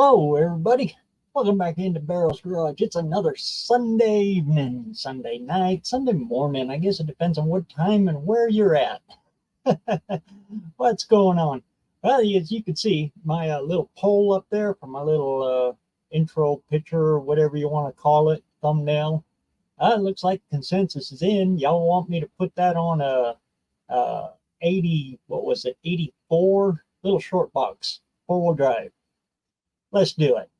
Hello, everybody. Welcome back into BareRose Garage. It's another Sunday evening, Sunday night, Sunday morning. I guess it depends on what time and where you're at. What's going on? Well, as you can see, my little poll up there for my little intro picture, or whatever you want to call it, thumbnail. It looks like consensus is in. Y'all want me to put that on a 80, what was it, 84 little short box, four-wheel drive. Let's do it.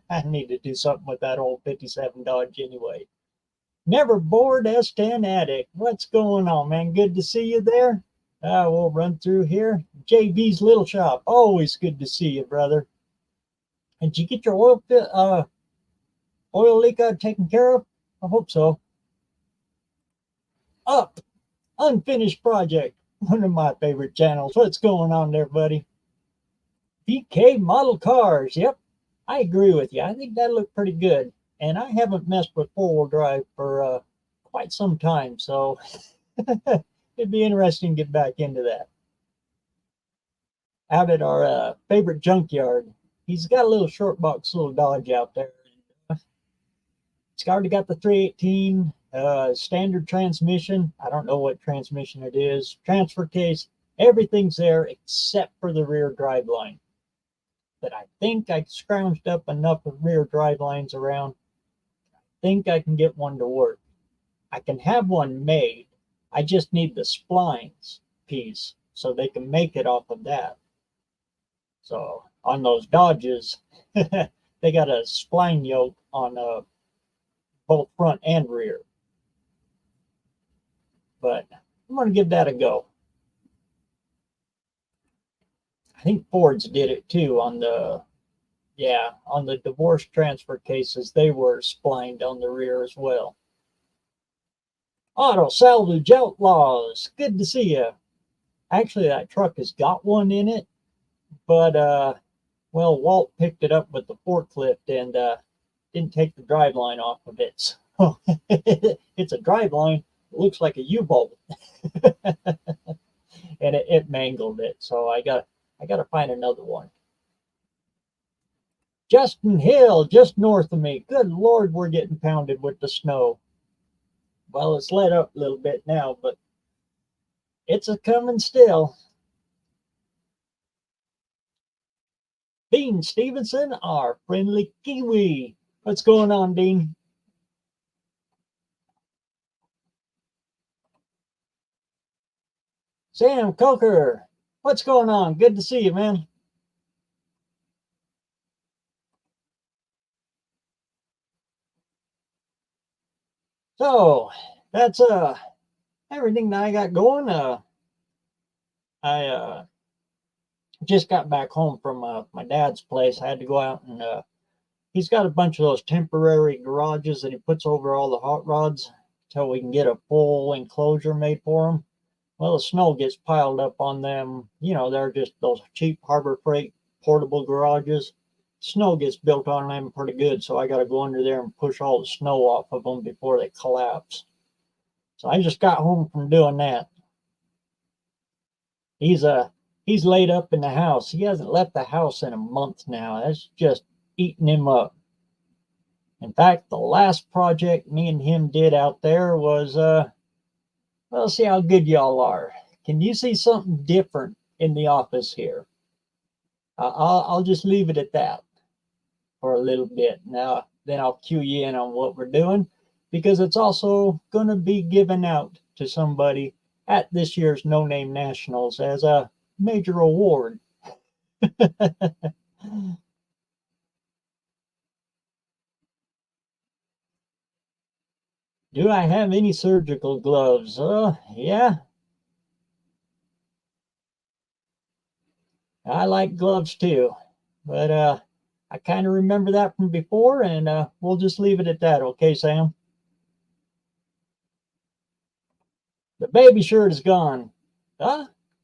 I need to do something with that old 57 Dodge anyway. Never bored S10 addict. What's going on, man? Good to see you there. We'll run through here. JB's Little Shop. Always good to see you, brother. And did you get your oil leak taken care of? I hope so. Up. Unfinished Project. One of my favorite channels. What's going on there, buddy? DK Model Cars. Yep. I agree with you. I think that looked pretty good. And I haven't messed with four-wheel drive for quite some time. So it'd be interesting to get back into that. Out at our favorite junkyard. He's got a little short box little Dodge out there. It's already got the 318 standard transmission. I don't know what transmission it is. Transfer case. Everything's there except for the rear drive line. But I think I scrounged up enough of rear drive lines around. I think I can get one to work. I can have one made. I just need the splines piece so they can make it off of that. So on those Dodges, they got a spline yoke on both front and rear. But I'm going to give that a go. I think Ford's did it too on the divorce transfer cases. They were splined on the rear as well. Auto Salvage Outlaws. Good to see you. Actually, that truck has got one in it, but well, Walt picked it up with the forklift and didn't take the driveline off of it. So it's a driveline. It looks like a U-bolt, and it mangled it. So I got to find another one. Justin Hill, just north of me. Good Lord, we're getting pounded with the snow. Well, it's let up a little bit now, but it's a coming still. Dean Stevenson, our friendly Kiwi. What's going on, Dean? Sam Coker, what's going on? Good to see you, man. So that's everything that I got going. I just got back home from my dad's place. I had to go out and he's got a bunch of those temporary garages that he puts over all the hot rods until we can get a full enclosure made for them. Well, the snow gets piled up on them. You know, they're just those cheap Harbor Freight portable garages. Snow gets built on them pretty good, so I got to go under there and push all the snow off of them before they collapse. So I just got home from doing that. He's laid up in the house. He hasn't left the house in a month now. That's just eating him up. In fact, the last project me and him did out there was well, see how good y'all are. Can you see something different in the office here? I'll just leave it at that for a little bit. Now, then I'll cue you in on what we're doing, because it's also going to be given out to somebody at this year's No Name Nationals as a major award. Do I have any surgical gloves? Yeah. I like gloves too, but I kind of remember that from before, and we'll just leave it at that. Okay, Sam? The baby shirt is gone.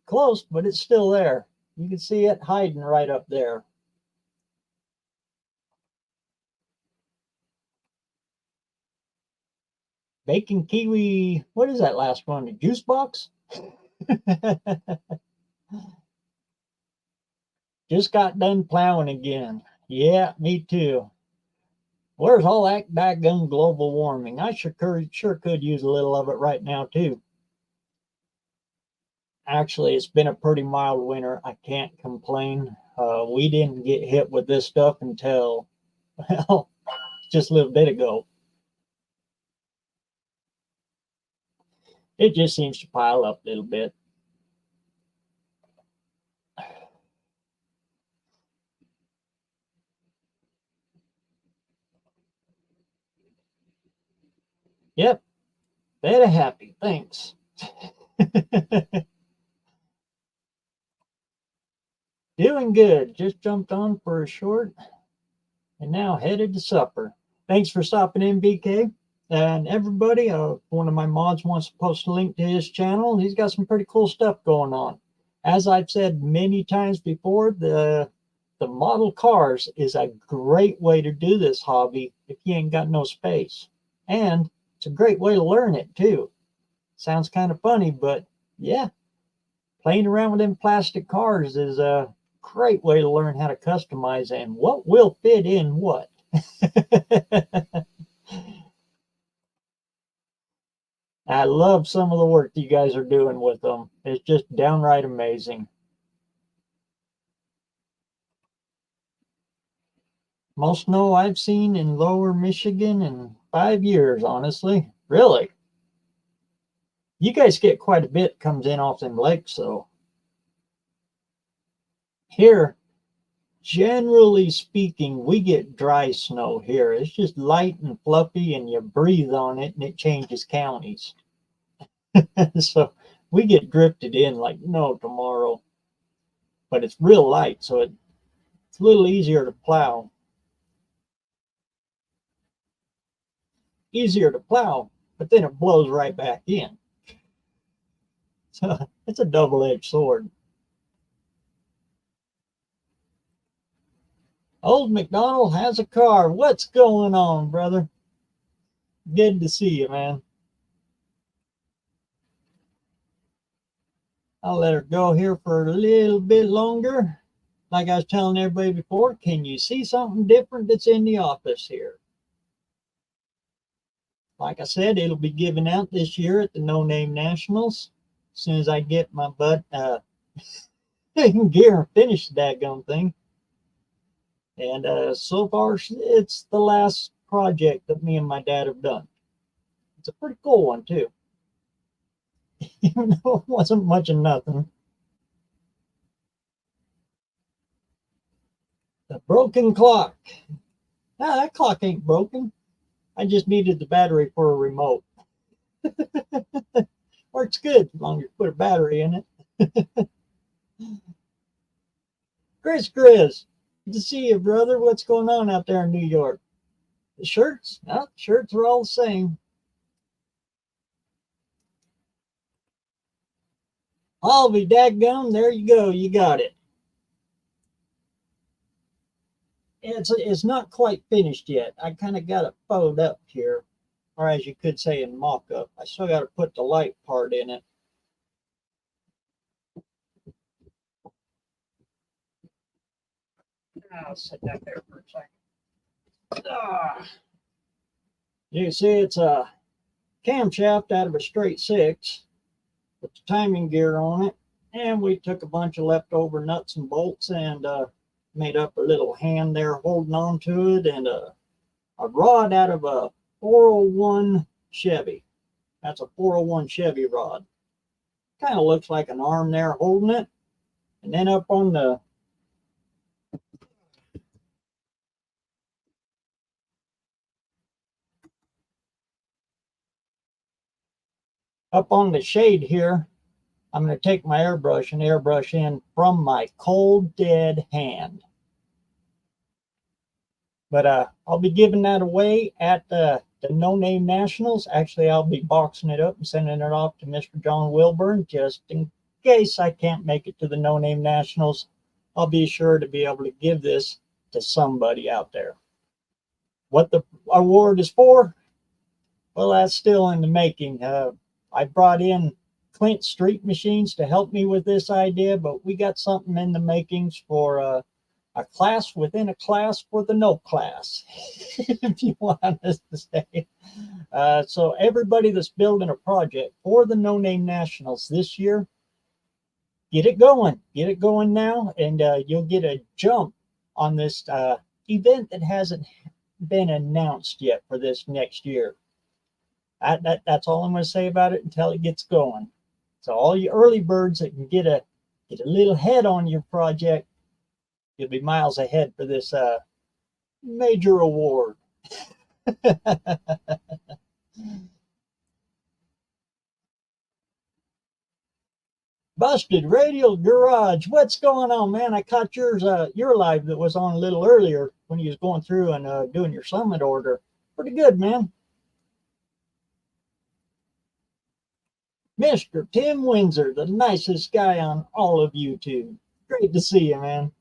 Close, but it's still there. You can see it hiding right up there. Bacon kiwi. What is that last one? A juice box? Just got done plowing again. Yeah, me too. Where's all that daggone global warming? I sure could use a little of it right now too. Actually, it's been a pretty mild winter. I can't complain. We didn't get hit with this stuff until, well, just a little bit ago. It just seems to pile up a little bit. Yep, very happy. Thanks. Doing good. Just jumped on for a short and now headed to supper. Thanks for stopping in, BK. And everybody, one of my mods wants to post a link to his channel. He's got some pretty cool stuff going on. As I've said many times before, the model cars is a great way to do this hobby if you ain't got no space. And it's a great way to learn it too. Sounds kind of funny, but yeah, playing around with them plastic cars is a great way to learn how to customize and what will fit in what. I love some of the work you guys are doing with them. It's just downright amazing. Most snow I've seen in lower Michigan in 5 years, honestly. Really? You guys get quite a bit comes in off them lakes, though. Here, generally speaking, we get dry snow here. It's just light and fluffy, and you breathe on it, and it changes counties. So we get drifted in like no tomorrow. But it's real light, so it's a little easier to plow. Easier to plow, but then it blows right back in. So it's a double-edged sword. Old McDonald has a car. What's going on, brother? Good to see you, man. I'll let her go here for a little bit longer. Like I was telling everybody before, can you see something different that's in the office here? Like I said, it'll be given out this year at the No Name Nationals. As soon as I get my butt in gear and finish the daggone thing. And so far, it's the last project that me and my dad have done. It's a pretty cool one, too. Even though it wasn't much of nothing. The broken clock. Ah, that clock ain't broken. I just needed the battery for a remote. Works good as long as you put a battery in it. Chris, good to see you, brother. What's going on out there in New York? The shirts? No, the shirts are all the same. I'll be daggone. There you go. You got it. It's not quite finished yet. I kind of got it bowed up here, or as you could say in mock-up. I still got to put the light part in it. I'll set that there for a second. You can see it's a camshaft out of a straight 6 with the timing gear on it. And we took a bunch of leftover nuts and bolts and made up a little hand there holding on to it, and a rod out of a 401 Chevy. That's a 401 Chevy rod. Kind of looks like an arm there holding it. And then up on the shade here, I'm going to take my airbrush and airbrush in from my cold dead hand. But I'll be giving that away at the No Name Nationals. Actually, I'll be boxing it up and sending it off to Mr. John Wilburn just in case I can't make it to the No Name Nationals. I'll be sure to be able to give this to somebody out there. What the award is for? Well, that's still in the making. I brought in Clint Street Machines to help me with this idea, but we got something in the makings for a class within a class for the no class, if you want us to say. So everybody that's building a project for the No Name Nationals this year, get it going. Get it going now, and you'll get a jump on this event that hasn't been announced yet for this next year. That's all I'm going to say about it until it gets going. So all you early birds that can get a little head on your project, you'll be miles ahead for this major award. Busted Radio Garage. What's going on, man? I caught your live that was on a little earlier when you was going through and doing your summit order. Pretty good, man. Mr. Tim Windsor, the nicest guy on all of YouTube. Great to see you, man.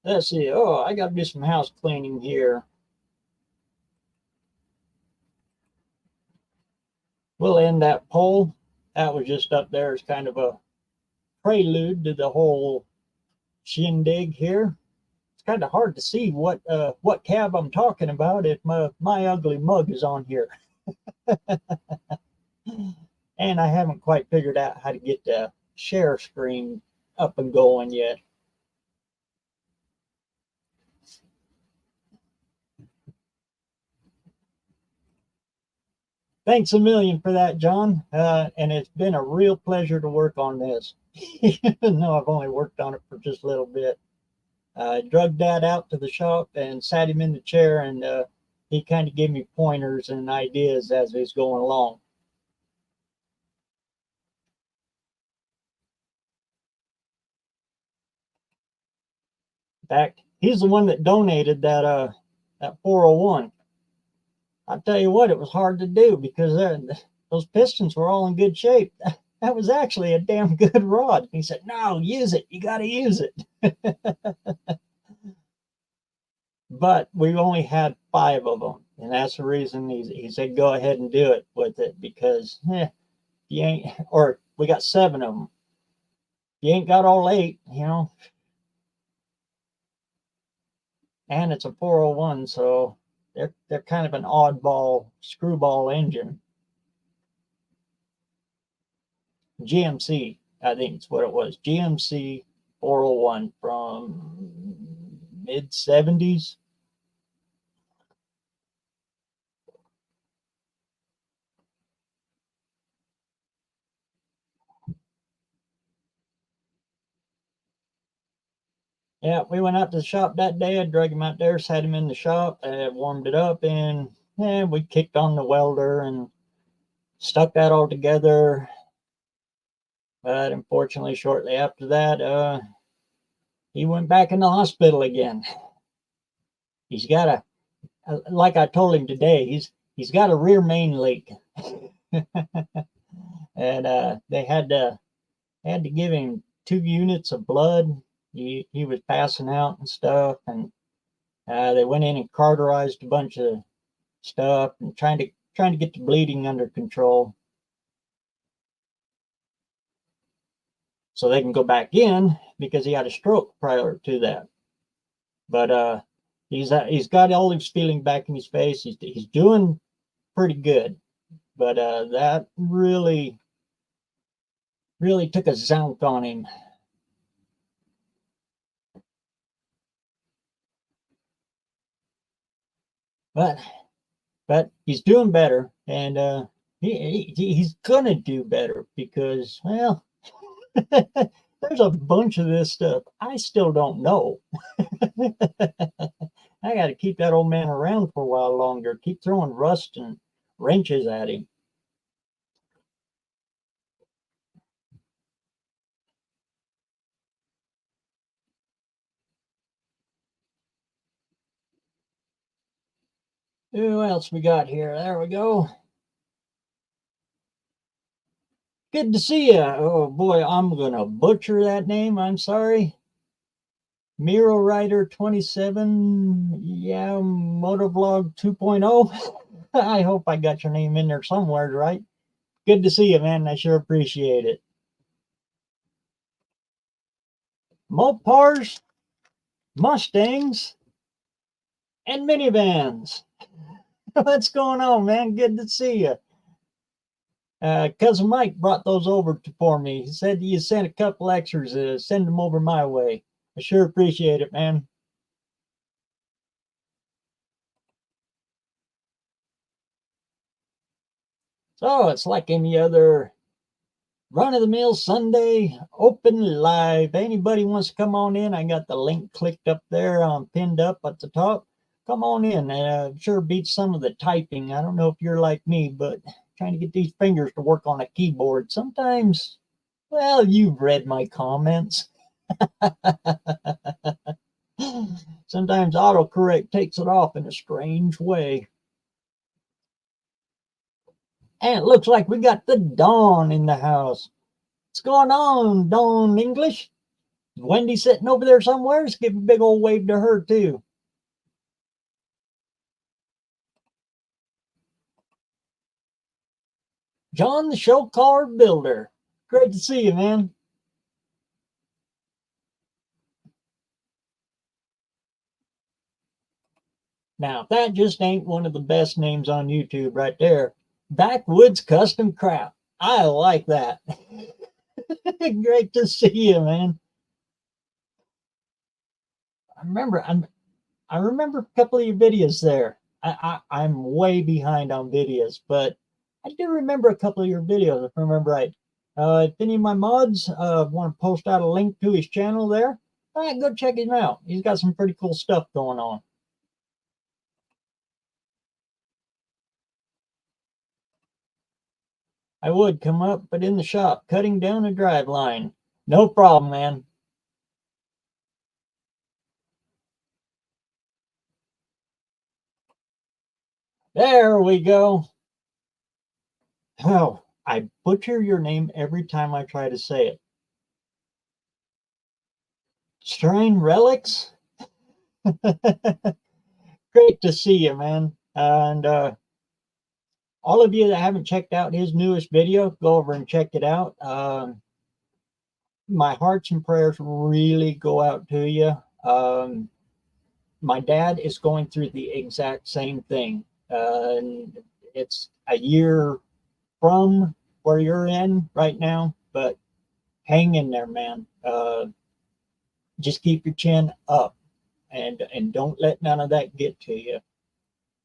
Let's see. Oh, I got to do some house cleaning here. We'll end that poll. That was just up there as kind of a prelude to the whole shindig here. It's kind of hard to see what cab I'm talking about if my ugly mug is on here. And I haven't quite figured out how to get the share screen up and going yet. Thanks a million for that, John. And it's been a real pleasure to work on this, even though I've only worked on it for just a little bit. I drugged Dad out to the shop and sat him in the chair, and he kind of gave me pointers and ideas as he's going along. In fact, he's the one that donated that 401. I'll tell you what, it was hard to do because those pistons were all in good shape. That was actually a damn good rod. He said, no, use it. You got to use it. But we only had 5 of them. And that's the reason he said, go ahead and do it with it because you ain't, or we got 7 of them. You ain't got all 8, you know. And it's a 401, so they're kind of an oddball screwball engine. GMC, I think it's what it was. GMC 401 from mid 70s. Yeah, we went out to the shop that day. I dragged him out there, sat him in the shop, warmed it up, and we kicked on the welder and stuck that all together. But unfortunately, shortly after that, he went back in the hospital again. He's got like I told him today, he's got a rear main leak. And they had to give him 2 units of blood. He was passing out and stuff, and they went in and cauterized a bunch of stuff and trying to get the bleeding under control so they can go back in because he had a stroke prior to that. But he's got all his feeling back in his face. He's doing pretty good, but that really took a zonk on him. But he's doing better, and he's gonna do better because, well, there's a bunch of this stuff I still don't know. I got to keep that old man around for a while longer. Keep throwing rust and wrenches at him. Who else we got here? There we go. Good to see you. Oh boy, I'm gonna butcher that name. I'm sorry. Miro Rider 27, yeah, Motovlog 2.0. I hope I got your name in there somewhere, right? Good to see you, man. I sure appreciate it. Mopars, Mustangs, and minivans. What's going on, man? Good to see you. Cousin Mike brought those over for me. He said you sent a couple extras. Send them over my way. I sure appreciate it, man. So it's like any other run-of-the-mill Sunday open live. Anybody wants to come on in, I got the link clicked up there, pinned up at the top. Come on in. Sure beats some of the typing. I don't know if you're like me, but trying to get these fingers to work on a keyboard. Sometimes, well, you've read my comments. Sometimes autocorrect takes it off in a strange way. And it looks like we got the Dawn in the house. What's going on, Dawn English? Wendy sitting over there somewhere? Let's give a big old wave to her, too. John, the show car builder. Great to see you, man. Now, that just ain't one of the best names on YouTube right there. Backwoods Custom Crap. I like that. Great to see you, man. I remember a couple of your videos there. I'm way behind on videos, but I do remember a couple of your videos, if I remember right. If any of my mods want to post out a link to his channel there, go check him out. He's got some pretty cool stuff going on. I would come up, but in the shop, cutting down a drive line. No problem, man. There we go. Oh, I butcher your name every time I try to say it. Strain Relics? Great to see you, man. And all of you that haven't checked out his newest video, go over and check it out. My hearts and prayers really go out to you. My dad is going through the exact same thing. And it's a year from where you're in right now, but hang in there, man. Just keep your chin up and don't let none of that get to you.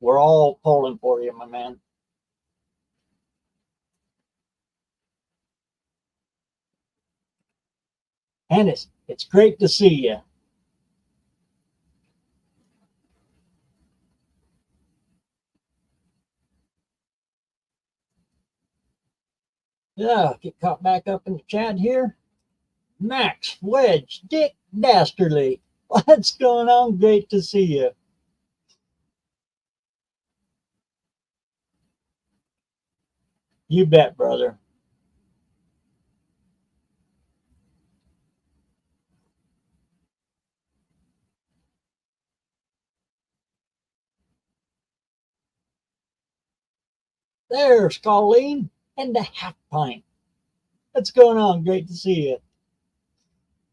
We're all pulling for you, my man. And it's great to see you. Yeah, get caught back up in the chat here. Max Wedge Dick Dastardly. What's going on? Great to see you. You bet, brother. There's Colleen and the half pint. What's going on? Great to see you.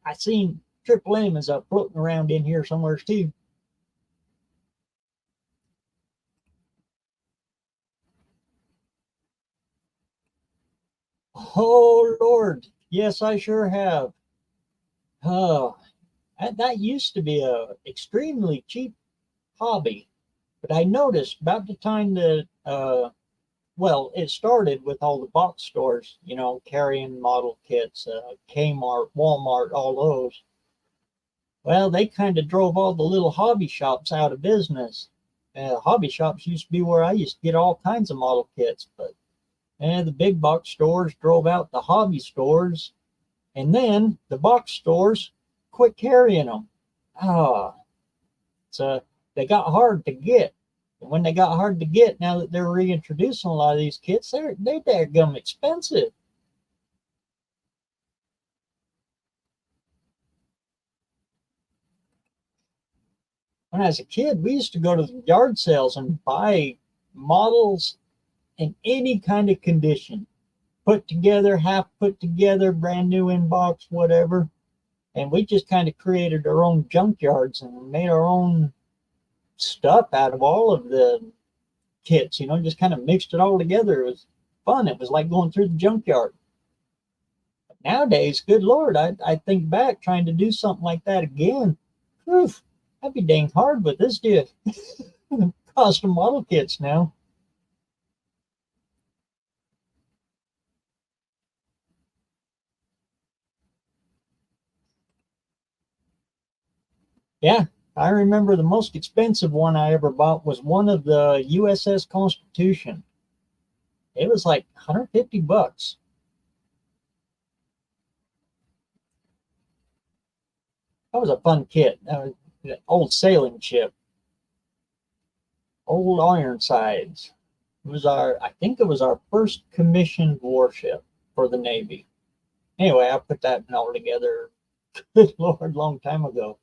I seen Triple M is up floating around in here somewhere too. Oh Lord, yes, I sure have. Oh, that used to be a extremely cheap hobby, but I noticed about the time that well, it started with all the box stores, carrying model kits, Kmart, Walmart, all those. Well, they kind of drove all the little hobby shops out of business. Hobby shops used to be where I used to get all kinds of model kits, but the big box stores drove out the hobby stores, and then the box stores quit carrying them. Ah, so they got hard to get. And when they got hard to get, now that they're reintroducing a lot of these kits, they're daggum expensive. when I was a kid, we used to go to the yard sales and buy models in any kind of condition, put together, half put together, brand new in box, whatever. And we just kind of created our own junkyards and made our own stuff out of all of the kits, just kind of mixed it all together. It was fun. It was like going through the junkyard. But nowadays, good Lord, I think back trying to do something like that again. Whew, that'd be dang hard with this deal. Custom model kits now. Yeah, I remember the most expensive one I ever bought was one of the USS Constitution. It was like 150 bucks. That was a fun kit. Old sailing ship, old Ironsides. I think it was our first commissioned warship for the Navy. Anyway, I put that all together, good Lord, long time ago.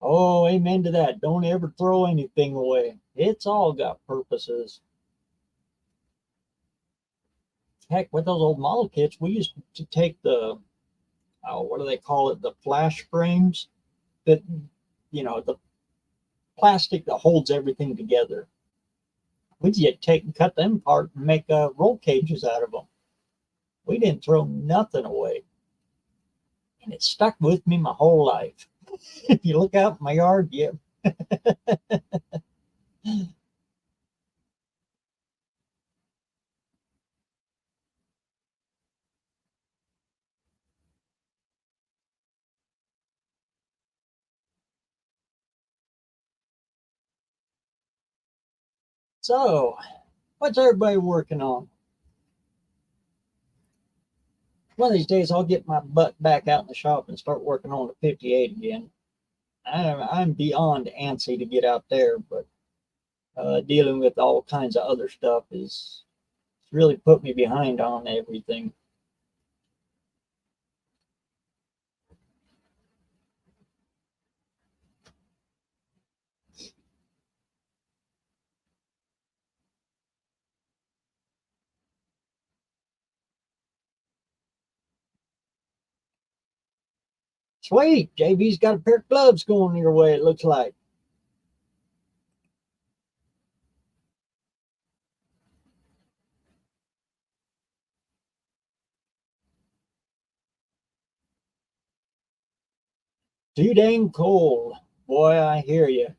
Oh, amen to that. Don't ever throw anything away. It's all got purposes. Heck, with those old model kits, we used to take the, what do they call it? The flash frames that, the plastic that holds everything together. We'd just take and cut them apart and make roll cages out of them. We didn't throw nothing away. And it stuck with me my whole life. If you look out in my yard, yeah. So, what's everybody working on? One of these days, I'll get my butt back out in the shop and start working on the 58 again. I'm beyond antsy to get out there, but dealing with all kinds of other stuff is really put me behind on everything. Sweet, JB's got a pair of gloves going your way, it looks like. Too dang cold. Boy, I hear you.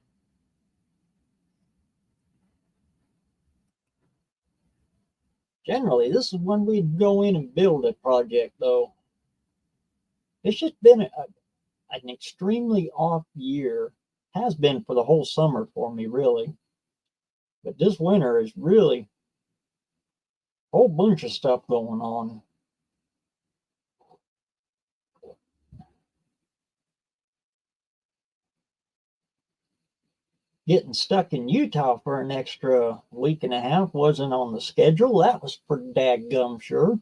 Generally, this is when we go in and build a project, though. It's just been an extremely off year. Has been for the whole summer for me, really. But this winter is really a whole bunch of stuff going on. Getting stuck in Utah for an extra week and a half wasn't on the schedule. That was for dadgum sure.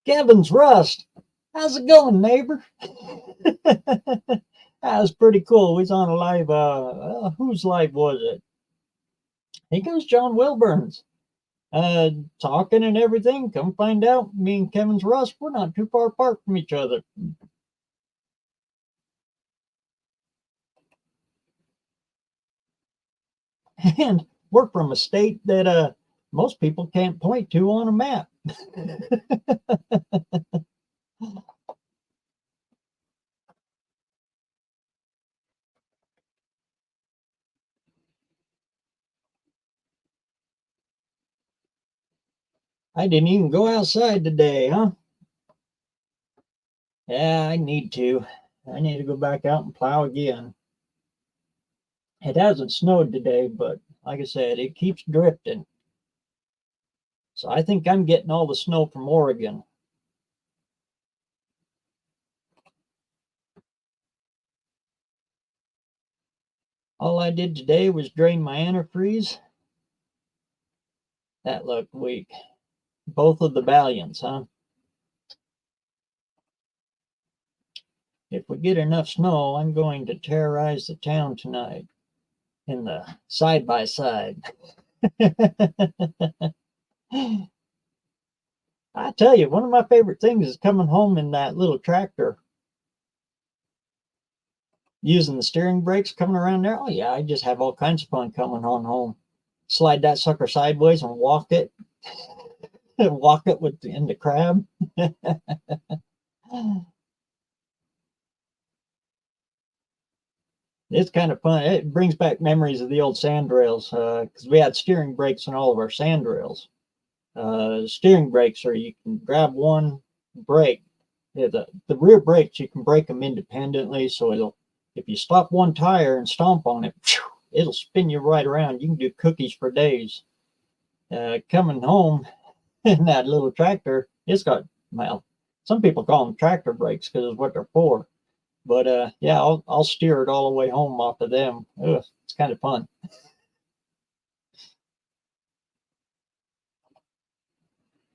Kevin's Rust. How's it going, neighbor? That was pretty cool. We was on a live, whose live was it? I think it was John Wilburn's. Talking and everything. Come find out, me and Kevin's Rust, we're not too far apart from each other. And we're from a state that most people can't point to on a map. I didn't even go outside today, huh? Yeah, I need to. I need to go back out and plow again. It hasn't snowed today, but like I said, it keeps drifting. So I think I'm getting all the snow from Oregon. All I did today was drain my antifreeze, That looked weak. Both of the Valiants, huh? If we get enough snow, I'm going to terrorize the town tonight in the side-by-side. I tell you, one of my favorite things is coming home in that little tractor, using the steering brakes, coming around there. Oh yeah, I just have all kinds of fun coming on home. Slide that sucker sideways and walk it, walk it in the crab. It's kind of fun. It brings back memories of the old sand rails, because we had steering brakes on all of our sand rails. Steering brakes are, you can grab one brake. Yeah, the rear brakes, you can brake them independently, so it'll, if you stop one tire and stomp on it, it'll spin you right around. You can do cookies for days. Coming home in that little tractor, it's got, well, some people call them tractor brakes because it's what they're for. But yeah, I'll steer it all the way home off of them. Ugh, it's kind of fun.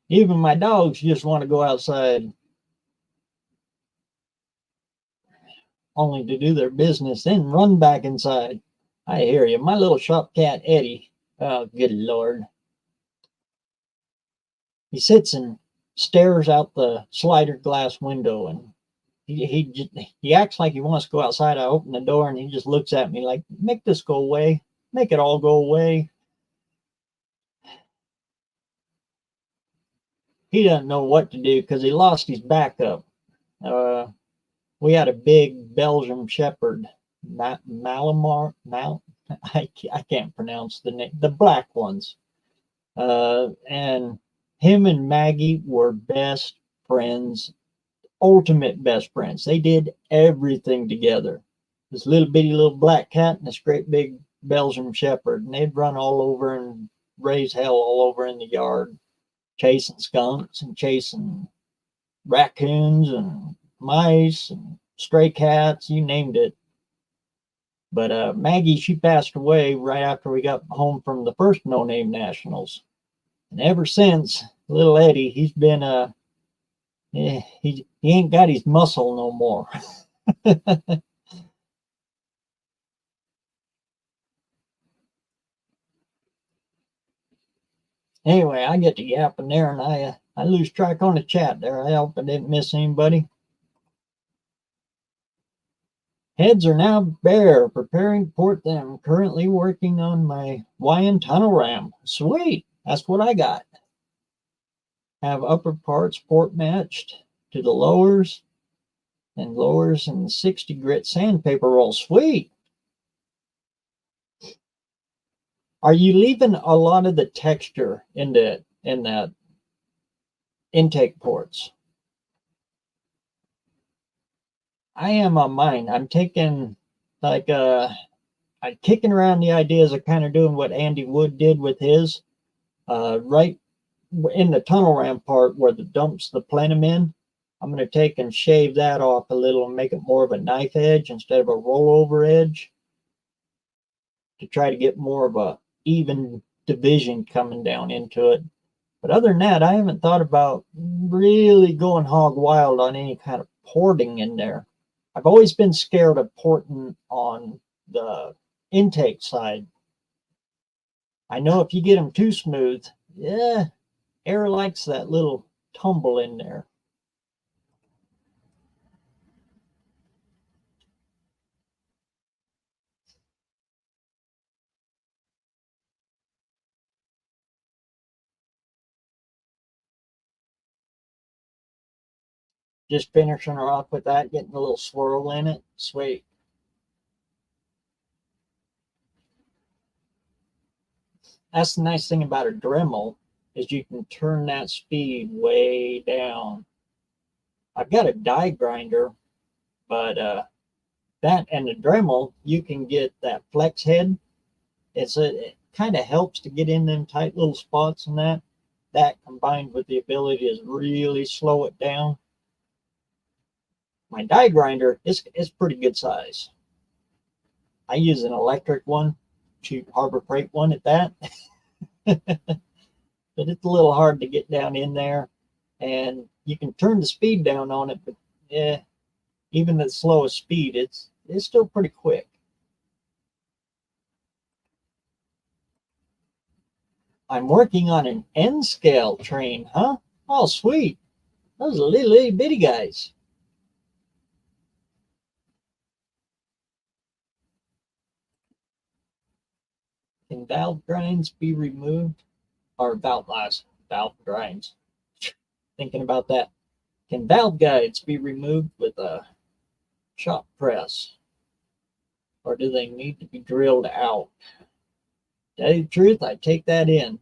Even my dogs just want to go outside, only to do their business, then run back inside. I hear you. My little shop cat, Eddie. Oh, good Lord. He sits and stares out the slider glass window, and he acts like he wants to go outside. I open the door and he just looks at me like, make this go away. Make it all go away. He doesn't know what to do because he lost his backup. We had a big Belgian Shepherd, Malamar, I can't pronounce the name, the black ones. And him and Maggie were best friends, ultimate best friends. They did everything together. This little bitty little black cat and this great big Belgian Shepherd, and they'd run all over and raise hell all over in the yard, chasing skunks and chasing raccoons and mice and stray cats, you named it. But Maggie, she passed away right after we got home from the first No Name Nationals. And ever since, little Eddie, he's been he ain't got his muscle no more. Anyway, I get to yapping there, and I lose track on the chat there. I hope I didn't miss anybody. Heads are now bare, preparing to port them. Currently working on my Wyand tunnel ram. Sweet, that's what I got. Have upper parts port matched to the lowers, and lowers in 60 grit sandpaper roll. Sweet. Are you leaving a lot of the texture in that intake ports? I am on mine. I'm taking like I'm kicking around the ideas of kind of doing what Andy Wood did with his, right in the tunnel ram part where the dumps the plenum in. I'm going to take and shave that off a little and make it more of a knife edge instead of a rollover edge, to try to get more of a even division coming down into it. But other than that, I haven't thought about really going hog wild on any kind of porting in there. I've always been scared of porting on the intake side. I know if you get them too smooth, yeah, air likes that little tumble in there. Just finishing her off with that, getting a little swirl in it. Sweet. That's the nice thing about a Dremel, is you can turn that speed way down. I've got a die grinder, but that and the Dremel, you can get that flex head. It kind of helps to get in them tight little spots and that combined with the ability to really slow it down. My die grinder is pretty good size. I use an electric one, cheap Harbor Freight one at that. but it's a little hard to get down in there. And you can turn the speed down on it, but yeah, even at the slowest speed, it's still pretty quick. I'm working on an N scale train, huh? Oh, sweet. Those are little bitty guys. Can valve grinds be removed? Or valve grinds. Thinking about that. Can valve guides be removed with a shop press? Or do they need to be drilled out? To tell you the truth, I take that in.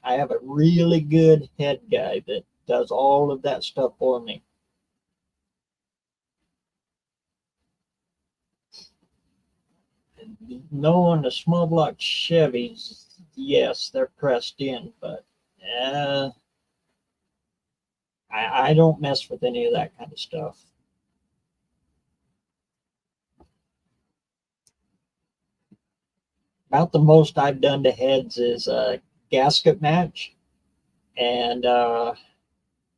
I have a really good head guy that does all of that stuff for me. Knowing the small block Chevys, yes, they're pressed in, but uh, I don't mess with any of that kind of stuff. About the most I've done to heads is a gasket match and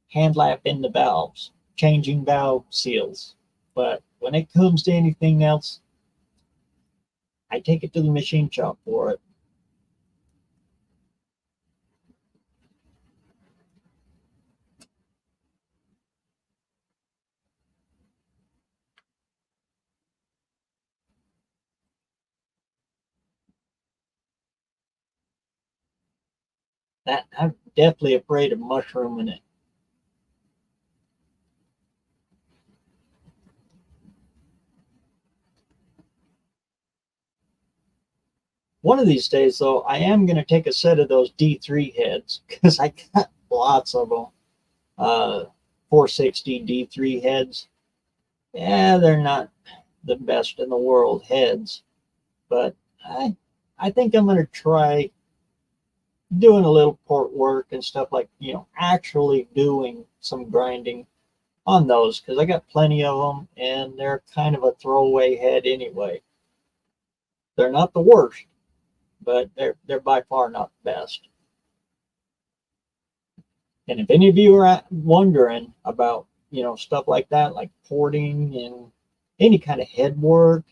hand lap in the valves, changing valve seals. But when it comes to anything else, I take it to the machine shop for it. That I'm definitely afraid of mushrooming it. One of these days, though, I am going to take a set of those D3 heads because I got lots of them. 460 D3 heads. Yeah, they're not the best in the world heads, but I think I'm going to try doing a little port work and stuff like, actually doing some grinding on those because I got plenty of them and they're kind of a throwaway head anyway. They're not the worst, but they're by far not the best. And if any of you are wondering about, stuff like that, like porting and any kind of head work,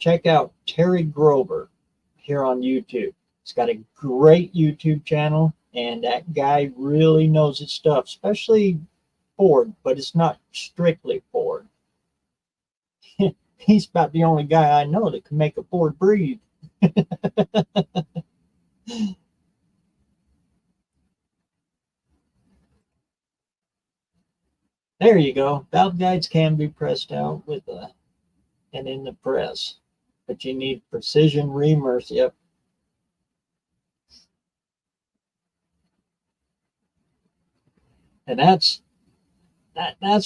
check out Terry Grover here on YouTube. He's got a great YouTube channel, and that guy really knows his stuff, especially Ford, but it's not strictly Ford. He's about the only guy I know that can make a Ford breathe. There you go. Valve guides can be pressed out with and in the press, but you need precision reamers. Yep. And that's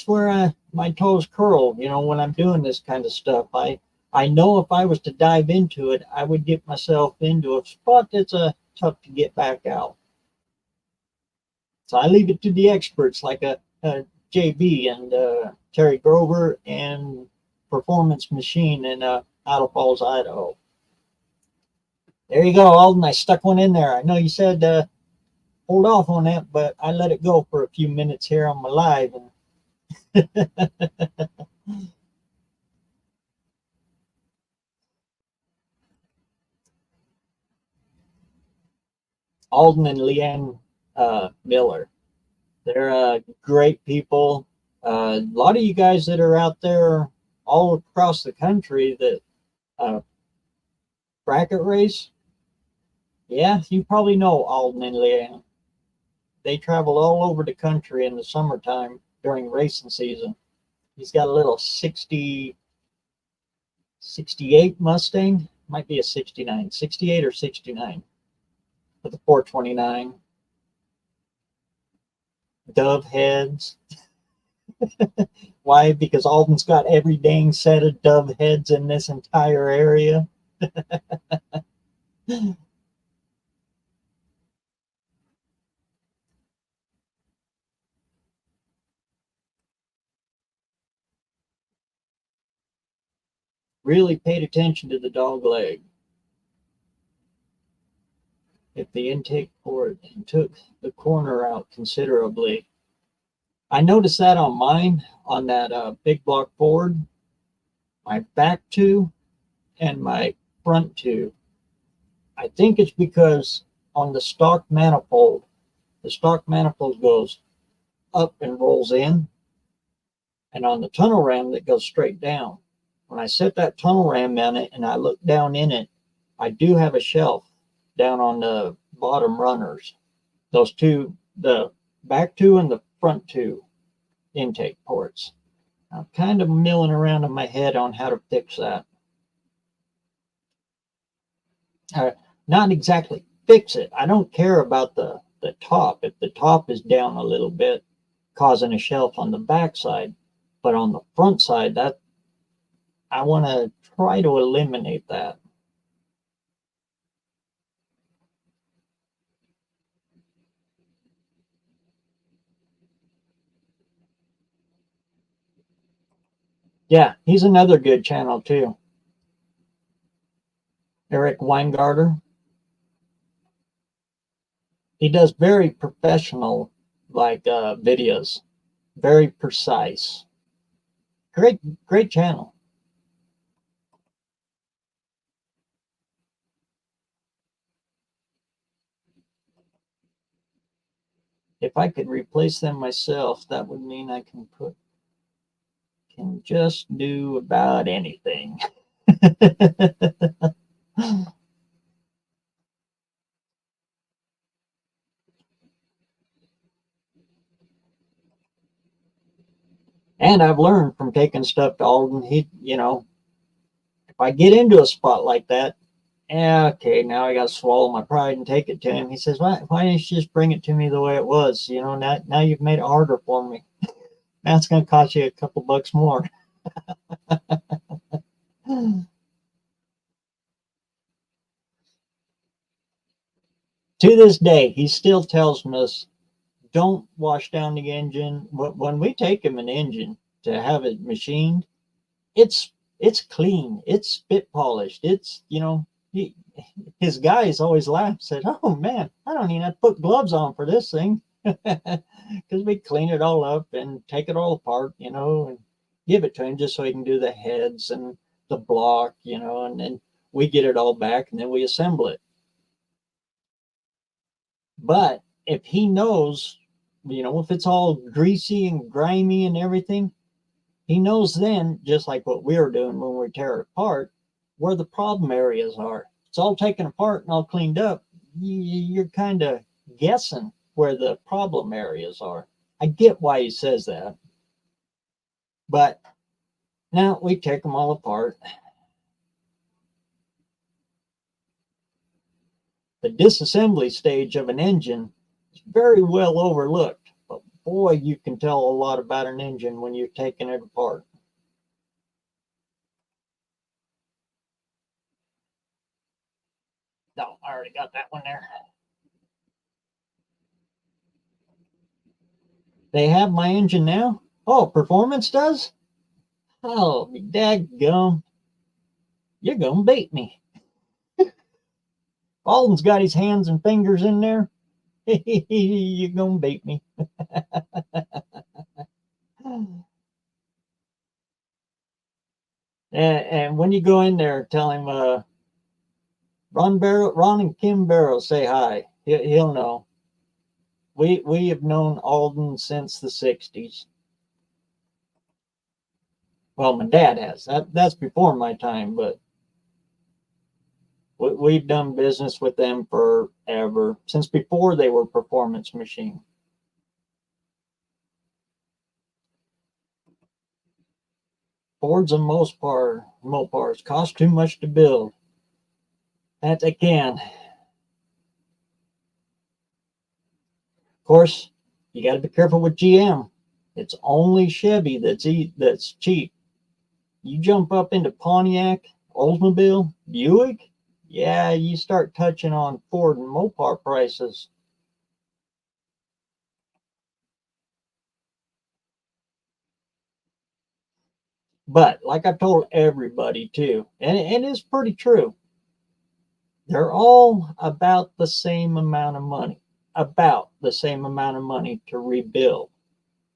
where my toes curl, when I'm doing this kind of stuff. I know if I was to dive into it, I would get myself into a spot that's tough to get back out. So I leave it to the experts like a JB and Terry Grover and Performance Machine in Idle Falls, Idaho. There you go, Alden. I stuck one in there. I know you said hold off on that, but I let it go for a few minutes here on my live. Alden and Leanne Miller. They're great people. A lot of you guys that are out there all across the country that bracket race, yeah, you probably know Alden and Leanne. They travel all over the country in the summertime during racing season. He's got a little 68 Mustang, might be a 69, 68 or 69 with a 429. Dove heads. Why? Because Alden's got every dang set of dove heads in this entire area. Really paid attention to the dog leg. if the intake port took the corner out considerably. I noticed that on mine, on that big block Ford, my back two and my front two. I think it's because on the stock manifold goes up and rolls in, and on the tunnel ram that goes straight down. When I set that tunnel ram in it and I look down in it, I do have a shelf down on the bottom runners. Those two, the back two and the front two intake ports. I'm kind of milling around in my head on how to fix that. Not exactly fix it. I don't care about the top. If the top is down a little bit, causing a shelf on the back side, but on the front side, that I want to try to eliminate that. Yeah, he's another good channel too. Eric Weingarter. He does very professional like videos, very precise. Great channel. If I could replace them myself, that would mean I can just do about anything. And I've learned from taking stuff to Alden. If I get into a spot like that, yeah, okay, now I got to swallow my pride and take it to him. He says, why didn't you just bring it to me the way it was? Now you've made it harder for me. That's going to cost you a couple bucks more. To this day, he still tells us, don't wash down the engine. When we take him an engine to have it machined, it's it's clean, it's spit polished. His guys always laugh, said, "Oh man, I don't even have to put gloves on for this thing," because we clean it all up and take it all apart, and give it to him just so he can do the heads and the block, and then we get it all back and then we assemble it. But if he knows, if it's all greasy and grimy and everything, he knows then, just like what we were doing when we tear it apart, where the problem areas are. It's all taken apart and all cleaned up. You're kind of guessing where the problem areas are. I get why he says that. But now we take them all apart. The disassembly stage of an engine is very well overlooked. But boy, you can tell a lot about an engine when you're taking it apart. No, I already got that one there. They have my engine now? Oh, Performance does? Oh, daggum. You're going to beat me. Alden's got his hands and fingers in there. You're going to beat me. And when you go in there, tell him Ron and Kim Barrow say hi. He'll know. We have known Alden since the '60s. Well, my dad has. That's before my time, but we've done business with them forever, since before they were Performance Machine. Fords and Mopars cost too much to build. That they can. Of course, you got to be careful with GM. It's only Chevy that's cheap. You jump up into Pontiac, Oldsmobile, Buick, yeah, you start touching on Ford and Mopar prices. But like I've told everybody too, and it's pretty true. They're all about the same amount of money, about the same amount of money to rebuild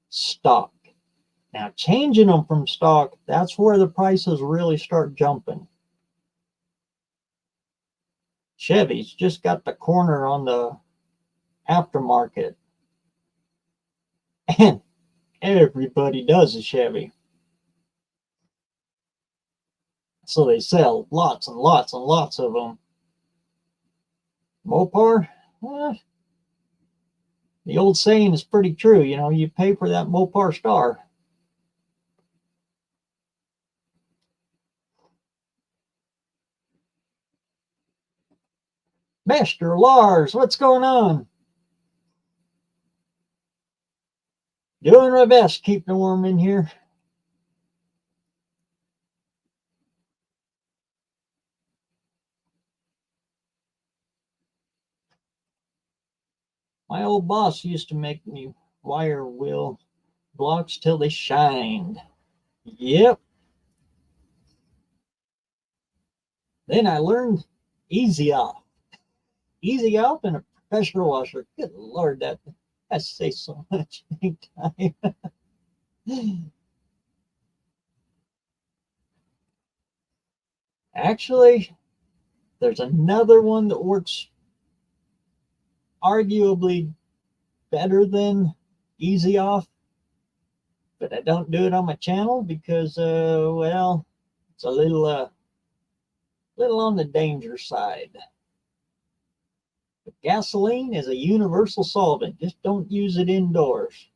stock. Now, changing them from stock, that's where the prices really start jumping. Chevy's just got the corner on the aftermarket, and everybody does a Chevy. So they sell lots and lots and lots of them. Mopar, the old saying is pretty true. You know, you pay for that Mopar star. Master Lars, what's going on? Doing my best, keeping it warm in here. My old boss used to make me wire wheel blocks till they shined. Yep. Then I learned easy off. Easy off and a pressure washer. Good Lord, that I say so much anytime. Actually, there's another one that works arguably better than easy off, but I don't do it on my channel because, well, it's a little on the danger side. But gasoline is a universal solvent. Just don't use it indoors,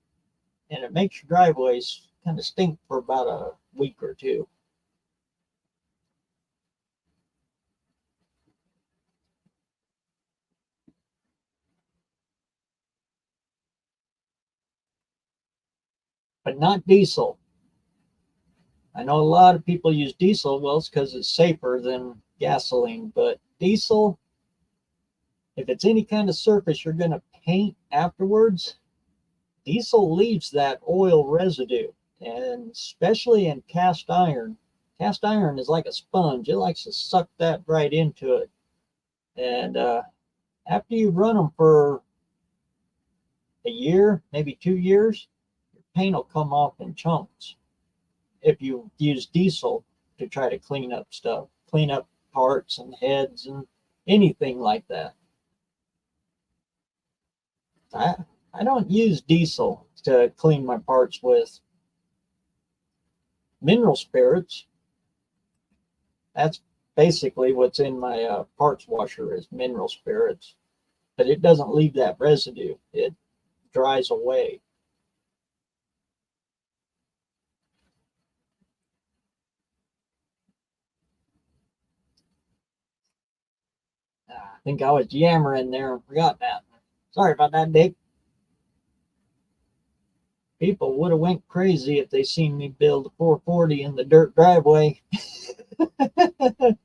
and it makes your driveways kind of stink for about a week or two. But not diesel. I know a lot of people use diesel. Well, it's because it's safer than gasoline. But diesel, if it's any kind of surface you're going to paint afterwards, diesel leaves that oil residue. And especially in cast iron. Cast iron is like a sponge. It likes to suck that right into it. And after you run them for a year, maybe 2 years, your paint will come off in chunks. If you use diesel to try to clean up stuff, clean up parts and heads and anything like that. I I don't use diesel to clean my parts with. Mineral spirits. That's basically what's in my parts washer is mineral spirits, but it doesn't leave that residue. It dries away. I think I was yammering there and forgot that. Sorry about that, Dick. People would have went crazy if they seen me build a 440 in the dirt driveway with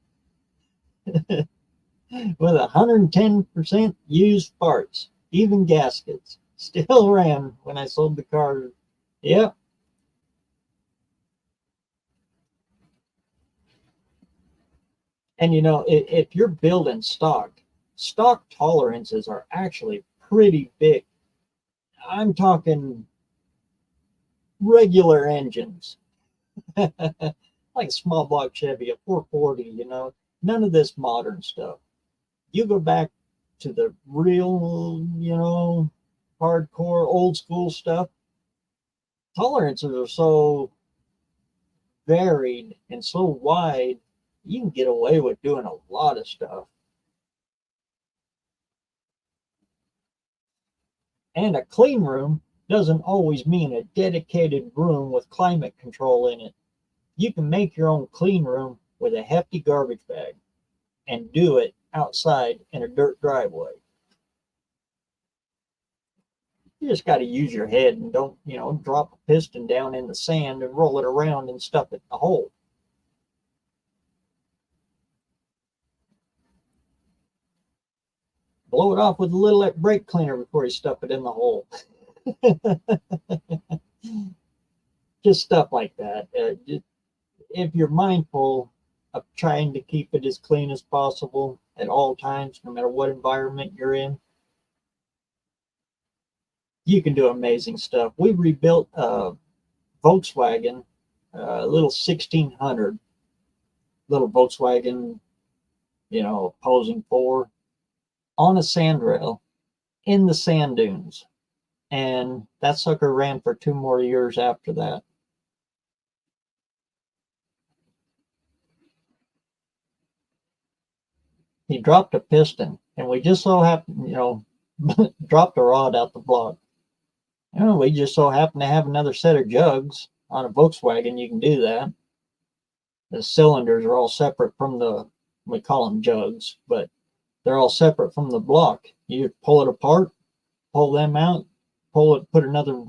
110% used parts, even gaskets. Still ran when I sold the car. Yep. And you know, if you're building stock tolerances are actually pretty big. I'm talking regular engines, like a small block Chevy, a 440, you know, none of this modern stuff. You go back to the real, you know, hardcore old school stuff, tolerances are so varied and so wide, you can get away with doing a lot of stuff. And a clean room doesn't always mean a dedicated room with climate control in it. You can make your own clean room with a hefty garbage bag and do it outside in a dirt driveway. You just got to use your head and don't, you know, drop a piston down in the sand and roll it around and stuff it in the hole. Blow it off with a little brake cleaner before you stuff it in the hole. Just stuff like that. If you're mindful of trying to keep it as clean as possible at all times, no matter what environment you're in, you can do amazing stuff. We rebuilt a Volkswagen, a little 1600 little Volkswagen, posing for, on a sandrail in the sand dunes. And that sucker ran for 2 more years after that. He dropped a piston, and we just so happened, dropped a rod out the block. We just so happened to have another set of jugs on a Volkswagen. You can do that. The cylinders are all separate from we call them jugs, but they're all separate from the block. You pull it apart, pull them out, put another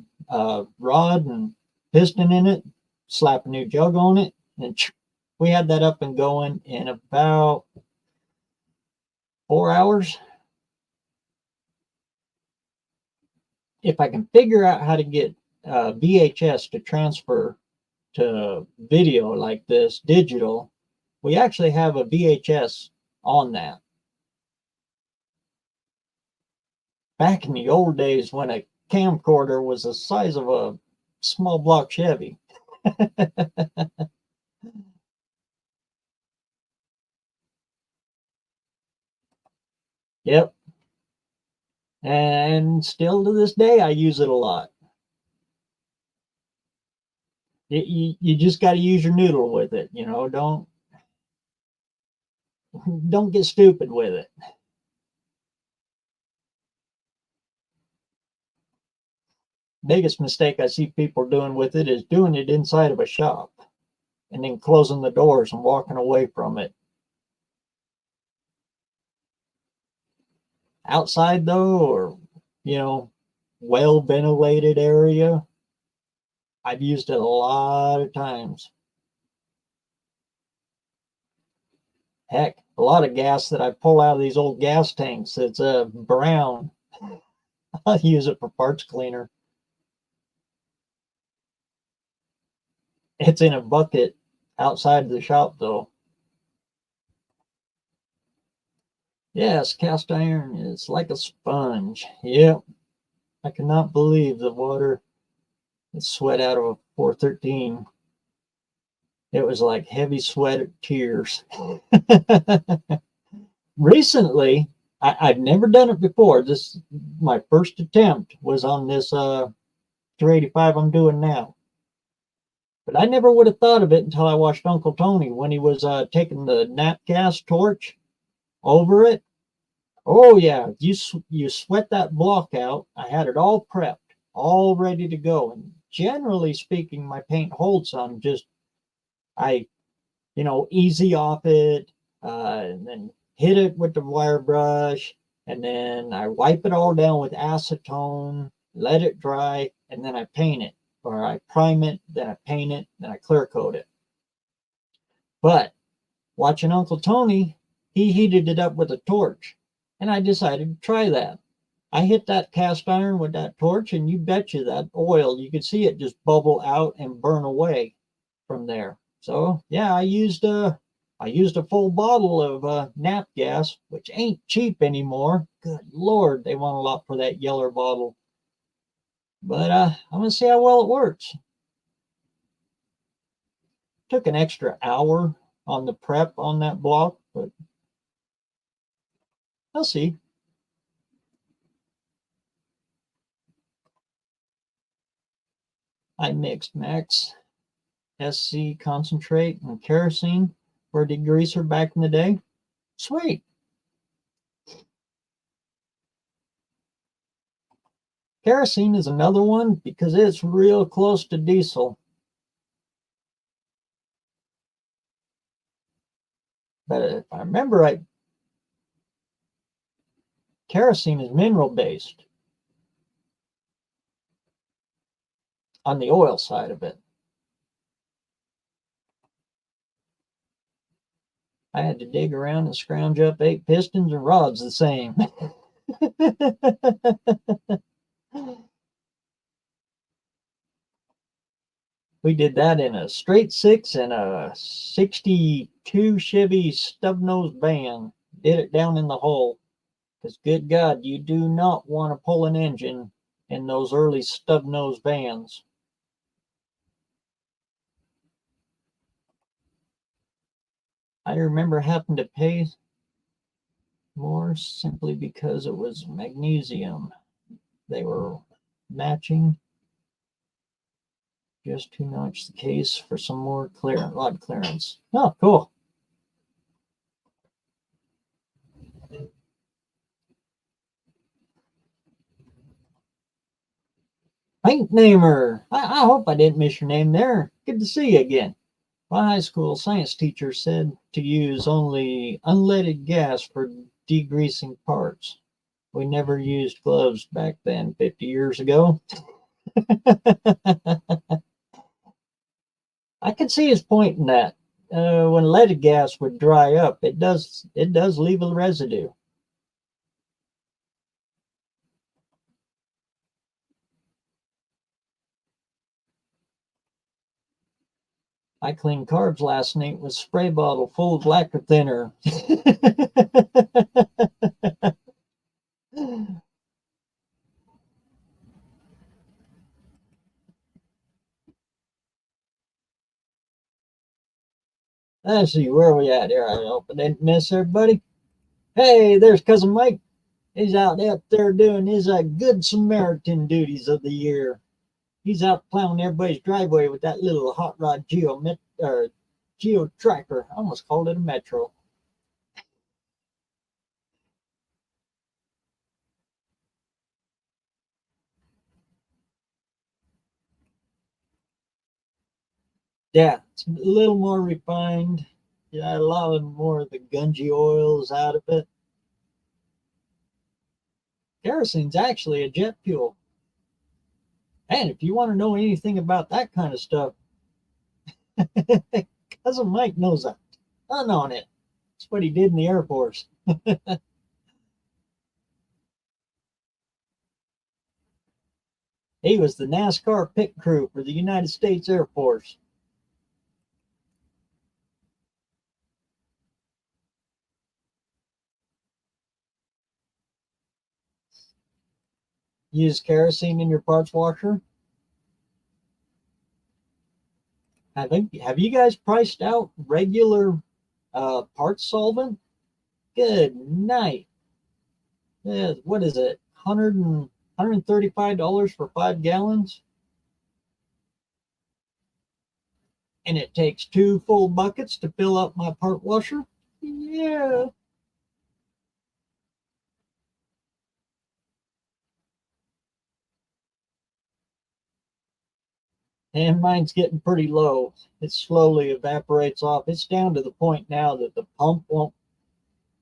rod and piston in it, slap a new jug on it, and we had that up and going in about 4 hours. If I can figure out how to get VHS to transfer to video like this, digital, we actually have a VHS on that. Back in the old days when a camcorder was the size of a small block Chevy. Yep. And still to this day, I use it a lot. You just got to use your noodle with it. Don't get stupid with it. Biggest mistake I see people doing with it is doing it inside of a shop and then closing the doors and walking away from it. Outside though, or well ventilated area, I've used it a lot of times. Heck, a lot of gas that I pull out of these old gas tanks that's brown, I'll use it for parts cleaner. It's in a bucket outside the shop though. Yes, cast iron is like a sponge. Yep. I cannot believe the water that sweat out of a 413. It was like heavy sweat tears. Recently, I've never done it before. My first attempt was on this 385 I'm doing now. But I never would have thought of it until I watched Uncle Tony when he was taking the nap gas torch over it. Oh yeah, you sweat that block out. I had it all prepped, all ready to go. And generally speaking, my paint holds some. I easy off it, and then hit it with the wire brush, and then I wipe it all down with acetone, let it dry, and then I paint it. Or I prime it, then I paint it, then I clear coat it. But watching Uncle Tony, he heated it up with a torch. And I decided to try that. I hit that cast iron with that torch, and you betcha that oil, you could see it just bubble out and burn away from there. So yeah, I used a full bottle of nap gas, which ain't cheap anymore. Good Lord, they want a lot for that yeller bottle. But I'm gonna see how well it works. Took an extra hour on the prep on that block, but I'll see. I mixed Max SC concentrate and kerosene for a degreaser back in the day. Sweet. Kerosene is another one because it's real close to diesel. But if I remember right, kerosene is mineral based on the oil side of it. I had to dig around and scrounge up 8 pistons and rods the same. We did that in a straight six and a 62 Chevy stub-nose van. Did it down in the hole. Because good God, you do not want to pull an engine in those early stub-nose vans. I remember having to pay more simply because it was magnesium. They were matching just to notch the case for some more rod clearance. Oh, cool. Paint Namer. I hope I didn't miss your name there. Good to see you again. My high school science teacher said to use only unleaded gas for degreasing parts. We never used gloves back then, 50 years ago. I can see his point in that. When leaded gas would dry up, it does leave a residue. I cleaned carbs last night with a spray bottle full of lacquer thinner. Let's see, where are we at here? I hope I didn't miss everybody. Hey, there's Cousin Mike. He's out there doing his good Samaritan duties of the year. He's out plowing everybody's driveway with that little hot rod geo tracker. I almost called it a Metro. Yeah, it's a little more refined. Yeah, a lot more of the gungy oils out of it. Kerosene's actually a jet fuel. And if you want to know anything about that kind of stuff, Cousin Mike knows a ton on it. That's what he did in the Air Force. He was the NASCAR pit crew for the United States Air Force. Use kerosene in your parts washer. Have you guys priced out regular parts solvent? Good night. Yeah, what is it? $135 for 5 gallons? And it takes 2 full buckets to fill up my part washer? Yeah. And mine's getting pretty low. It slowly evaporates off. It's down to the point now that the pump won't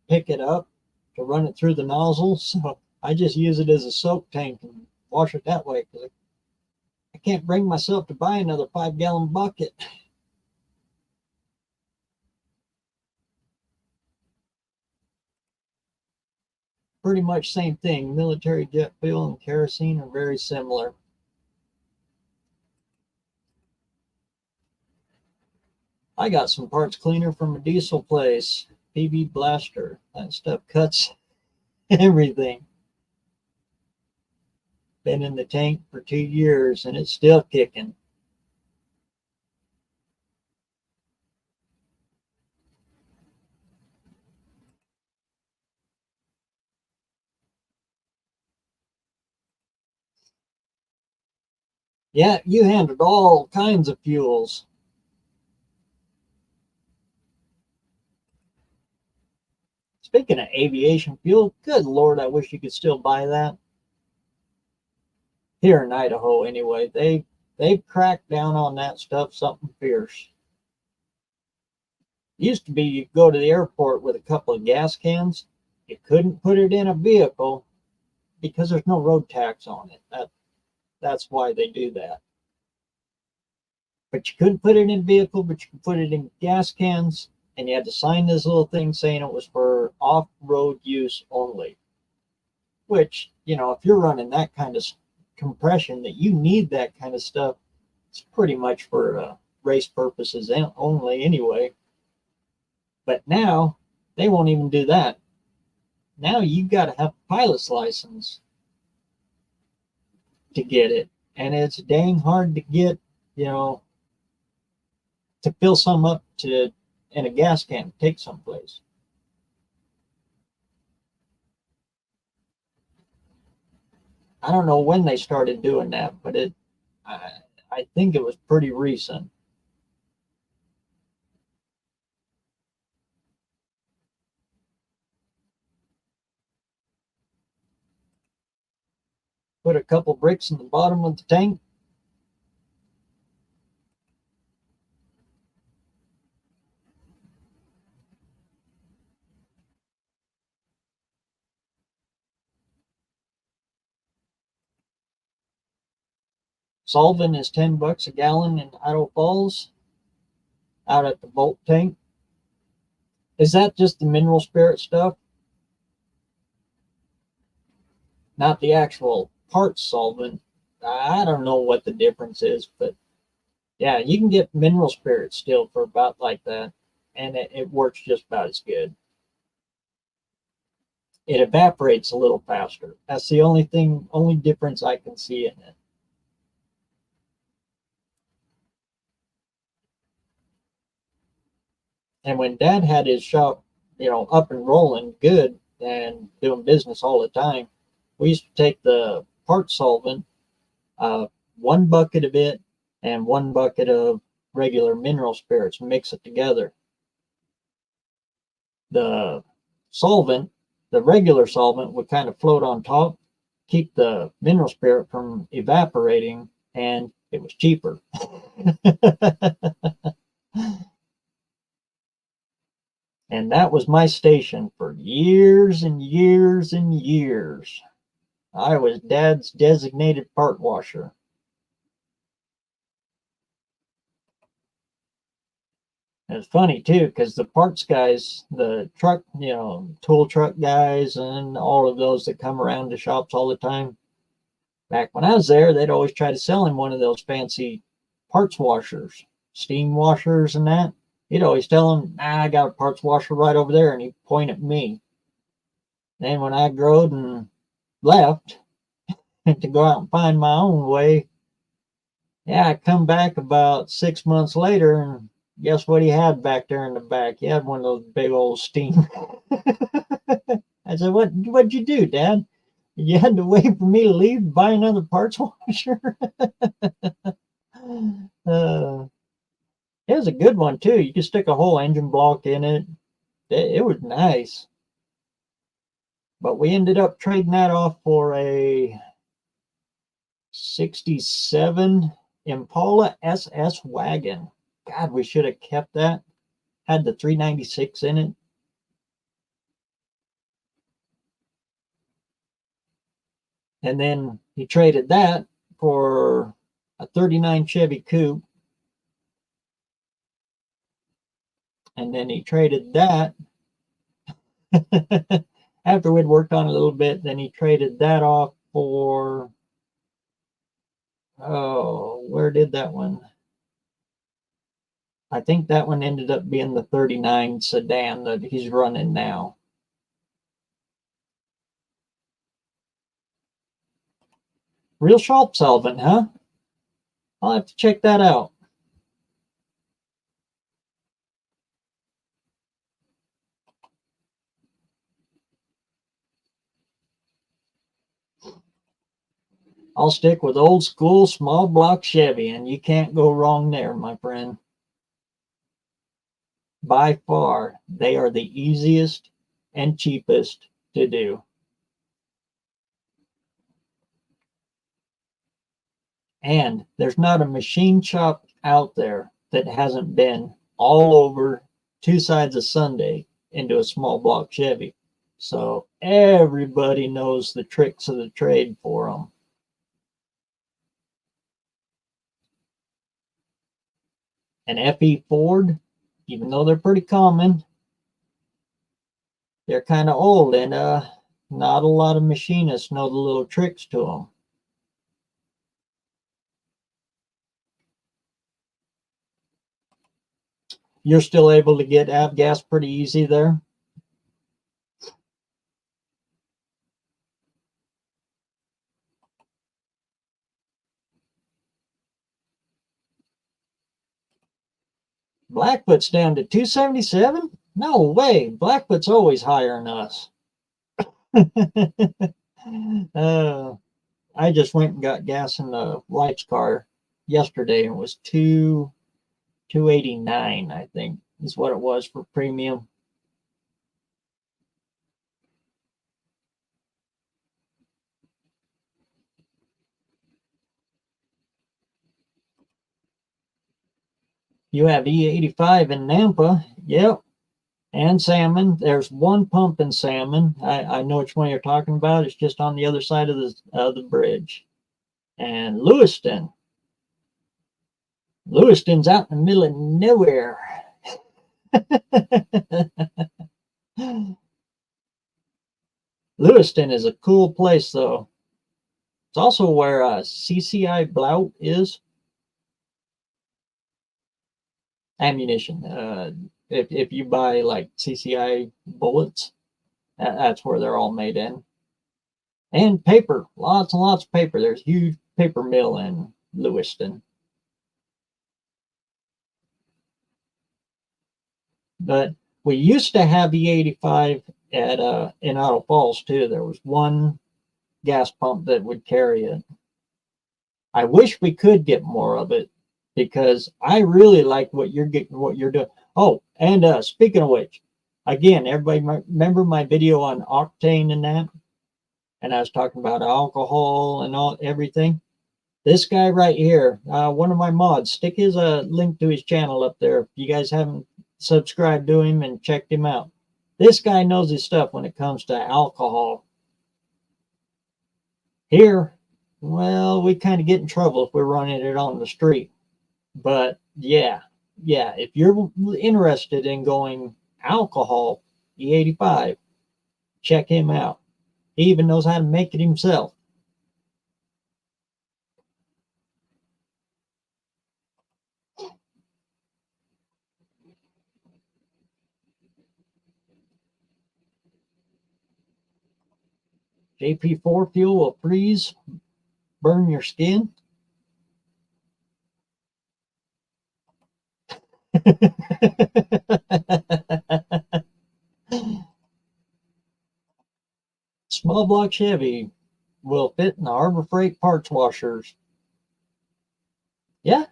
pick it up to run it through the nozzle. So I just use it as a soak tank and wash it that way because I can't bring myself to buy another 5 gallon bucket. Pretty much same thing. Military jet fuel and kerosene are very similar. I got some parts cleaner from a diesel place, PB Blaster. That stuff cuts everything. Been in the tank for 2 years and it's still kicking. Yeah, you handled all kinds of fuels. Speaking of aviation fuel, good Lord, I wish you could still buy that. Here in Idaho, anyway, they've cracked down on that stuff something fierce. Used to be you go to the airport with a couple of gas cans. You couldn't put it in a vehicle because there's no road tax on it. That's why they do that. But you couldn't put it in a vehicle, but you could put it in gas cans, and you had to sign this little thing saying it was for off-road use only. Which, if you're running that kind of compression that you need that kind of stuff, It's pretty much for race purposes only anyway. But now they won't even do that. Now you've got to have a pilot's license to get it. And it's dang hard to get, to fill some up to in a gas can to take someplace. I don't know when they started doing that, but I think it was pretty recent. Put a couple bricks in the bottom of the tank. Solvent is $10 a gallon in Idaho Falls out at the Volt tank. Is that just the mineral spirit stuff? Not the actual part solvent? I don't know what the difference is, but yeah, you can get mineral spirit still for about like that, and it works just about as good. It evaporates a little faster. That's the only difference I can see in it. And when Dad had his shop, up and rolling good and doing business all the time, we used to take the part solvent, one bucket of it and one bucket of regular mineral spirits, mix it together. The solvent, the regular solvent, would kind of float on top, keep the mineral spirit from evaporating, and it was cheaper. And that was my station for years and years and years. I was Dad's designated part washer. And it's funny too, because the parts guys, the truck, tool truck guys, and all of those that come around to shops all the time, back when I was there, they'd always try to sell him one of those fancy parts washers, steam washers and that. He'd always tell him, I got a parts washer right over there, and he'd point at me. Then when I growed and left to go out and find my own way, yeah, I come back about 6 months later, and guess what he had back there in the back? He had one of those big old steam. I said, what'd you do, Dad? You had to wait for me to leave to buy another parts washer? It was a good one too. You could stick a whole engine block in it. It was nice. But we ended up trading that off for a 67 Impala SS wagon. God, we should have kept that. Had the 396 in it. And then he traded that for a 39 Chevy Coupe. And then he traded that after we'd worked on it a little bit. Then he traded that off for, where did that one? I think that one ended up being the 39 sedan that he's running now. Real shop solvent, huh? I'll have to check that out. I'll stick with old school small block Chevy, and you can't go wrong there, my friend. By far, they are the easiest and cheapest to do. And there's not a machine shop out there that hasn't been all over two sides of Sunday into a small block Chevy. So everybody knows the tricks of the trade for them. An FE Ford, even though they're pretty common, they're kind of old, and not a lot of machinists know the little tricks to them. You're still able to get av gas pretty easy there. Blackfoot's down to 277? No way. Blackfoot's always higher than us. I just went and got gas in the Lights car yesterday, and it was 289, I think, is what it was for premium. You have E85 in Nampa. Yep. And salmon. There's one pump in salmon. I know which one you're talking about. It's just on the other side of the bridge. And Lewiston. Lewiston's out in the middle of nowhere. Lewiston is a cool place, though. It's also where CCI Blount is. Ammunition. If you buy like CCI bullets, that's where they're all made in. And paper, lots and lots of paper. There's a huge paper mill in Lewiston. But we used to have E85 at in Idle Falls too. There was one gas pump that would carry it. I wish we could get more of it, because I really like what you're doing. Oh, and speaking of which, again, everybody remember my video on octane and that? And I was talking about alcohol and everything. This guy right here, one of my mods, stick his link to his channel up there if you guys haven't subscribed to him and checked him out. This guy knows his stuff when it comes to alcohol. Here, well, we kind of get in trouble if we're running it on the street. But yeah, if you're interested in going alcohol, E85, check him out. He even knows how to make it himself. JP4 fuel will freeze, burn your skin. Small block Chevy will fit in the Harbor Freight parts washers. Yeah.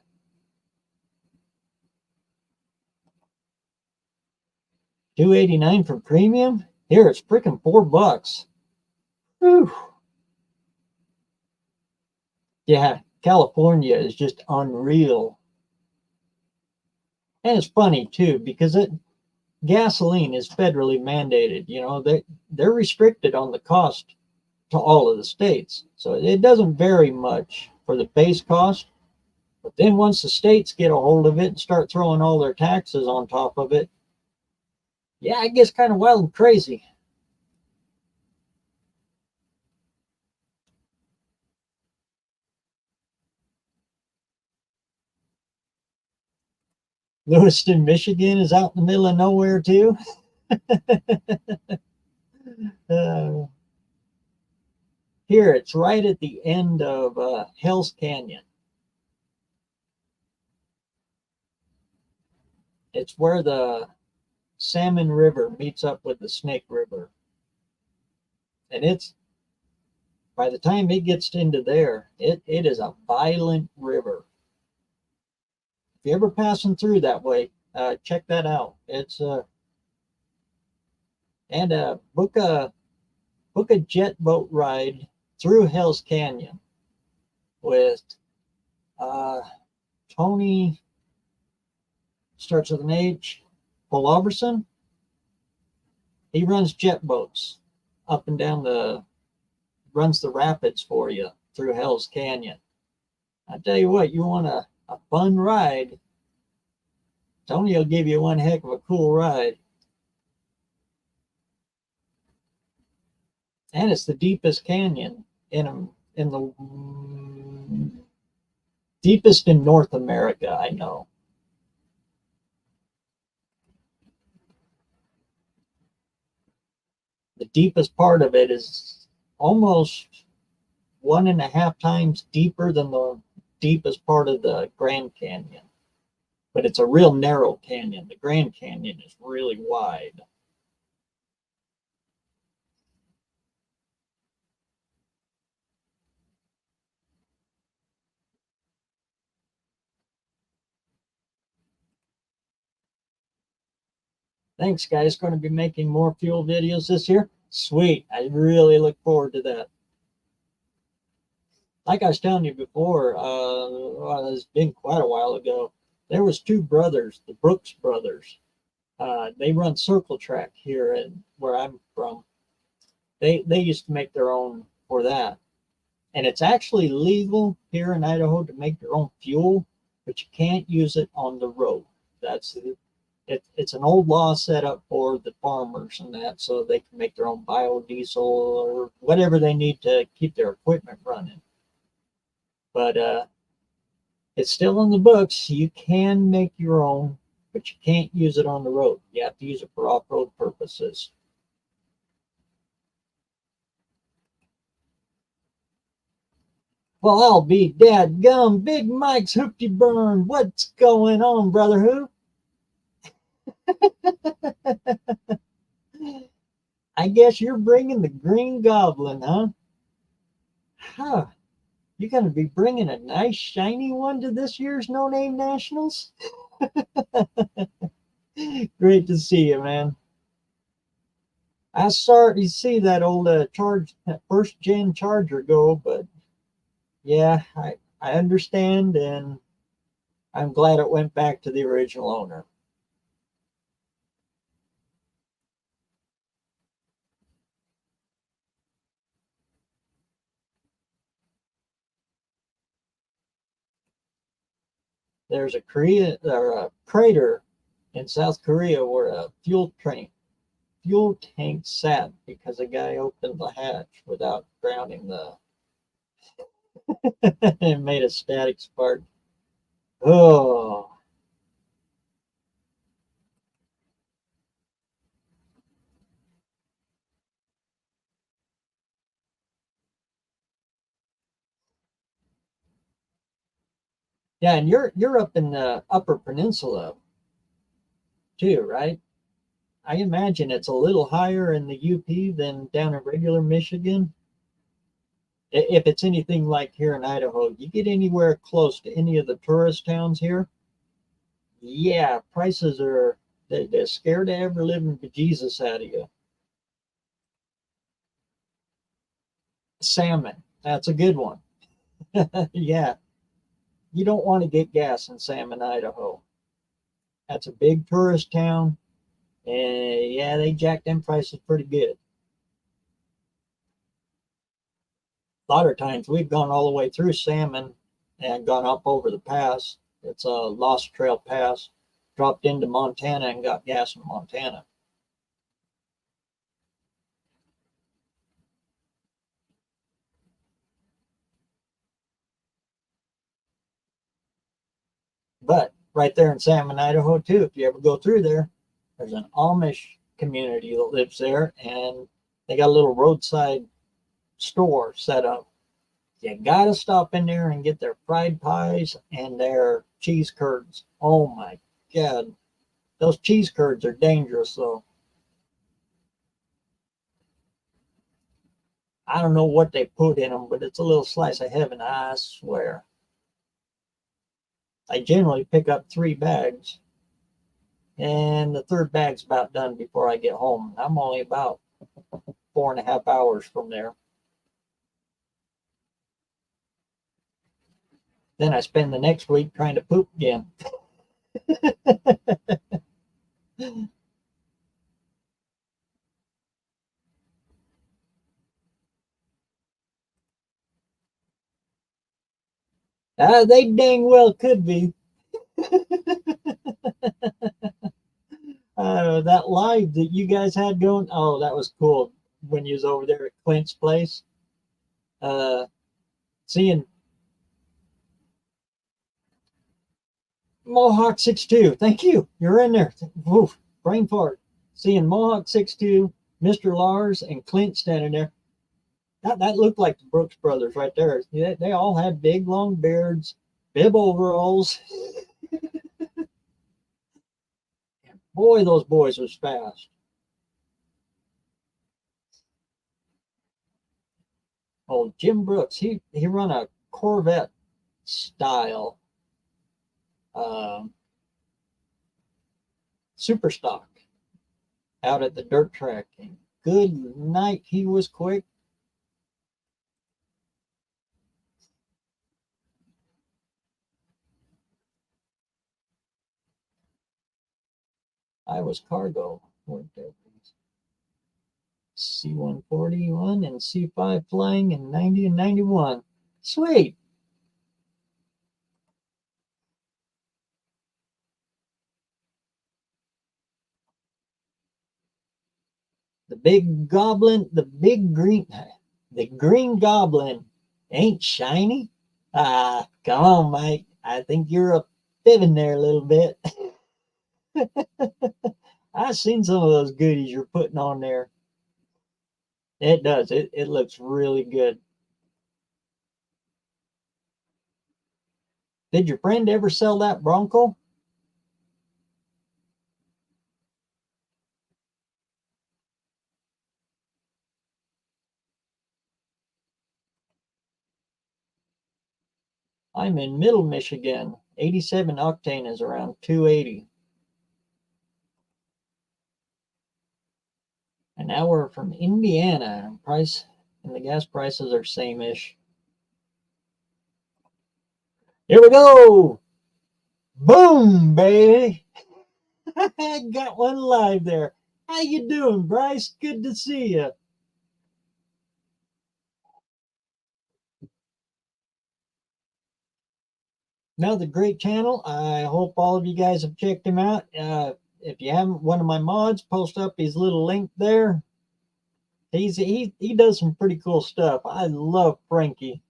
$289 for premium. Here it's freaking $4. Whew. Yeah, California is just unreal. And it's funny too, because gasoline is federally mandated. You know, they're restricted on the cost to all of the states. So it doesn't vary much for the base cost. But then once the states get a hold of it and start throwing all their taxes on top of it, yeah, it gets kind of wild and crazy. Lewiston, Michigan is out in the middle of nowhere too. Here, it's right at the end of Hell's Canyon. It's where the Salmon River meets up with the Snake River. And it's, by the time it gets into there, it is a violent river. If you're ever passing through that way, check that out. It's and book a jet boat ride through Hell's Canyon with Tony, starts with an H, Pulverson. He runs jet boats up and down runs the rapids for you through Hell's Canyon. I tell you what, you want a fun ride, Tony will give you one heck of a cool ride. And it's the deepest canyon in the deepest in North America, I know. The deepest part of it is almost 1.5 times deeper than the deepest part of the Grand Canyon. But it's a real narrow canyon. The Grand Canyon is really wide. Thanks, guys. Going to be making more fuel videos this year. Sweet. I really look forward to that. Like I was telling you before, well, it's been quite a while ago. There was two brothers, the Brooks brothers. They run circle track here in where I'm from. They used to make their own for that, and it's actually legal here in Idaho to make your own fuel, but you can't use it on the road. That's it's an old law set up for the farmers and that, so they can make their own biodiesel or whatever they need to keep their equipment running. But it's still in the books. You can make your own, but you can't use it on the road. You have to use it for off-road purposes. Well, I'll be dadgum. Big Mike's Hoopty Burn. What's going on, brother Hoop? I guess you're bringing the Green Goblin, huh? Huh. You're going to be bringing a nice, shiny one to this year's No Name Nationals? Great to see you, man. I started to see that old first gen Charger go, but yeah, I understand, and I'm glad it went back to the original owner. There's a crater in South Korea where a fuel tank sat because a guy opened the hatch without grounding the and made a static spark. Oh, yeah, and you're up in the Upper Peninsula too, right? I imagine it's a little higher in the UP than down in regular Michigan. If it's anything like here in Idaho, you get anywhere close to any of the tourist towns here, yeah, prices are they're scared to ever living bejesus out of you. Salmon, that's a good one. Yeah, you don't want to get gas in Salmon, Idaho. That's a big tourist town, and yeah, they jack them prices pretty good. A lot of times we've gone all the way through Salmon and gone up over the pass. It's a Lost Trail Pass, dropped into Montana and got gas in Montana. But right there in Salmon, Idaho, too, if you ever go through there, there's an Amish community that lives there, and they got a little roadside store set up. You gotta stop in there and get their fried pies and their cheese curds. Oh my God, those cheese curds are dangerous though. I don't know what they put in them, but it's a little slice of heaven, I swear. I generally pick up 3 bags, and the third bag's about done before I get home. I'm only about 4.5 hours from there. Then I spend the next week trying to poop again. They dang well could be. That live that you guys had going, oh, that was cool when you was over there at Clint's place. Uh, Seeing Mohawk 62. Thank you. You're in there. Oof, brain fart. Seeing Mohawk 62, Mr. Lars and Clint standing there. That looked like the Brooks brothers right there. They all had big long beards, bib overalls. Boy, those boys was fast. Oh, Jim Brooks, he run a Corvette style super stock out at the dirt track. And good night, he was quick. I was cargo, weren't there? C-141 and C-5 flying in 90 and 91. Sweet. The big goblin, the green goblin ain't shiny. Ah, come on, Mike. I think you're a fibbing there a little bit. I've seen some of those goodies you're putting on there. It does. It looks really good. Did your friend ever sell that Bronco? I'm in Middle Michigan. 87 octane is around 280. An hour from Indiana. Price and the gas prices are same-ish. Here we go. Boom, baby. I got one live there. How you doing, Bryce? Good to see you. Another great channel. I hope all of you guys have checked him out. If you haven't, one of my mods, post up his little link there. He does some pretty cool stuff. I love Frankie.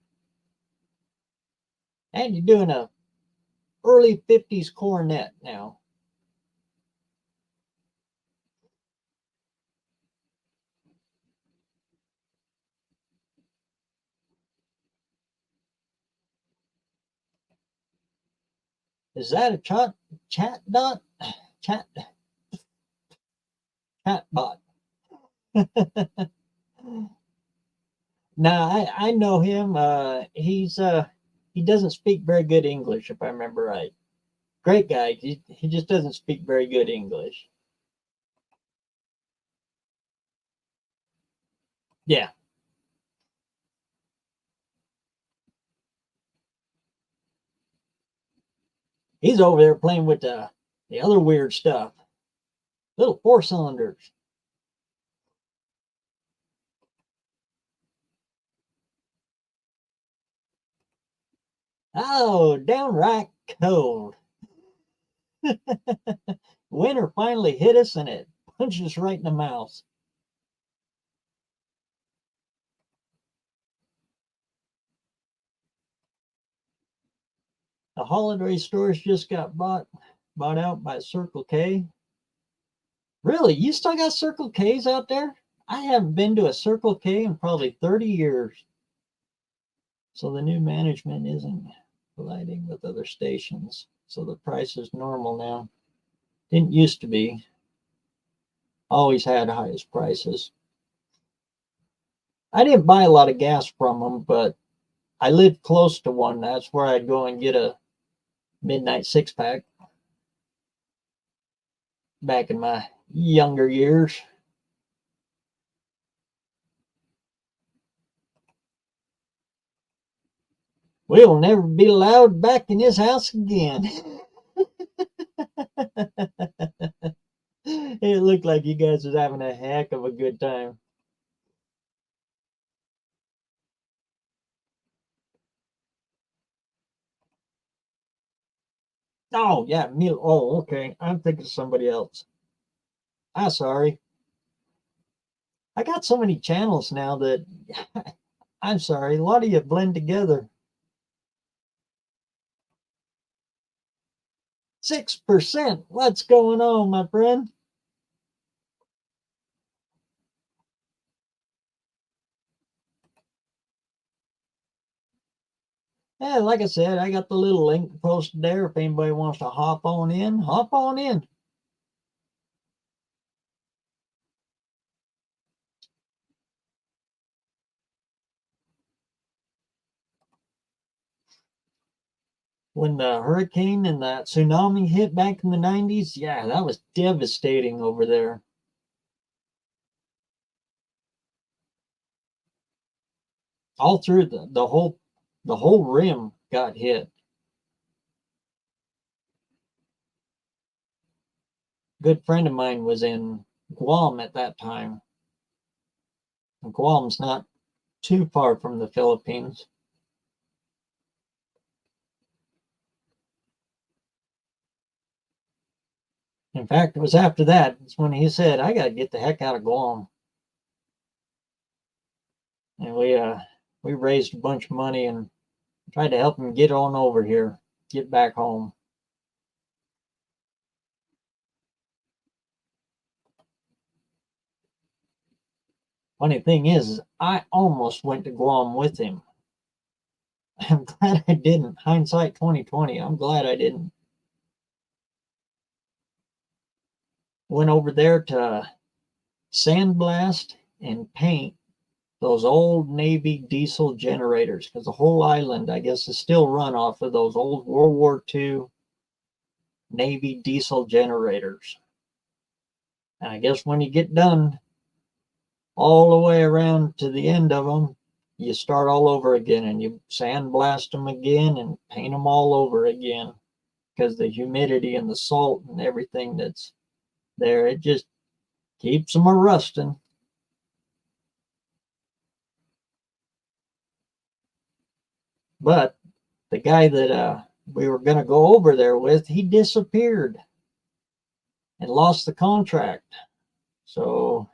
And you're doing a early 50s cornet now. Is that a chat bot? Now I know him. He doesn't speak very good English, if I remember right. Great guy. He just doesn't speak very good English. Yeah. He's over there playing with the other weird stuff. Little four cylinders. Oh, downright cold. Winter finally hit us and it punched us right in the mouth. The holiday stores just got bought out by Circle K. Really? You still got Circle K's out there? I haven't been to a Circle K in probably 30 years. So the new management isn't colliding with other stations. So the price is normal now. Didn't used to be. Always had highest prices. I didn't buy a lot of gas from them, but I lived close to one. That's where I'd go and get a midnight six pack back in my younger years. We'll never be allowed back in his house again. It looked like you guys was having a heck of a good time. Oh, yeah, Mil. Oh, okay. I'm thinking of somebody else. Ah, sorry. I got so many channels now that I'm sorry. A lot of you blend together. 6%. What's going on, my friend? Yeah, like I said, I got the little link posted there. If anybody wants to hop on in, hop on in. When the hurricane and the tsunami hit back in the 90s, yeah, that was devastating over there. All through the whole rim got hit. Good friend of mine was in Guam at that time. And Guam's not too far from the Philippines. In fact, it was after that, it's when he said, I got to get the heck out of Guam. And we raised a bunch of money and tried to help him get on over here, get back home. Funny thing is I almost went to Guam with him. I'm glad I didn't. Hindsight 2020. I'm glad I didn't. Went over there to sandblast and paint those old Navy diesel generators because the whole island, I guess, is still run off of those old World War II Navy diesel generators. And I guess when you get done all the way around to the end of them, you start all over again and you sandblast them again and paint them all over again because the humidity and the salt and everything that's there, it just keeps them a rusting. But the guy that we were going to go over there with, he disappeared and lost the contract. So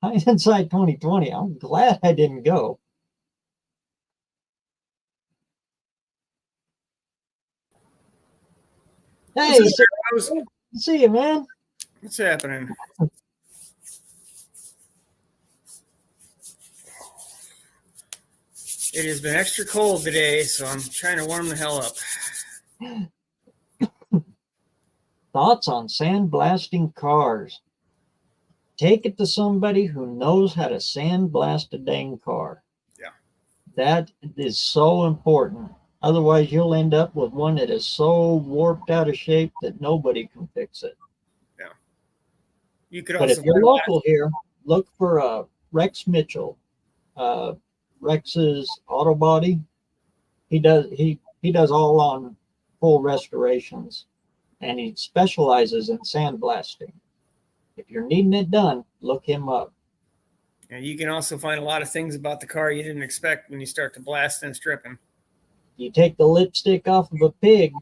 hindsight 2020, I'm glad I didn't go. Hey, see you, man. What's happening? It has been extra cold today, so I'm trying to warm the hell up. Thoughts on sandblasting cars? Take it to somebody who knows how to sandblast a dang car. Yeah. That is so important. Otherwise, you'll end up with one that is so warped out of shape that nobody can fix it. Yeah. You could But also if you're local here, look for Rex Mitchell. Rex's Auto Body. He does all on full restorations, and he specializes in sandblasting. If you're needing it done, look him up. And you can also find a lot of things about the car you didn't expect when you start to blast and stripping. You take the lipstick off of a pig.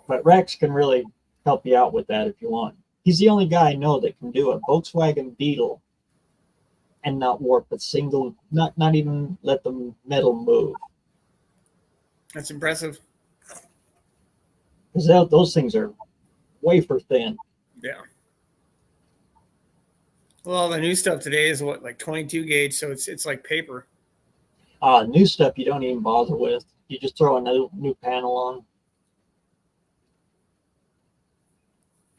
But Rex can really help you out with that if you want. He's the only guy I know that can do a Volkswagen Beetle and not warp a single, not even let the metal move. That's impressive. Because those things are wafer thin. Yeah. Well, the new stuff today is what, like 22 gauge, so it's like paper. New stuff you don't even bother with. You just throw a new panel on.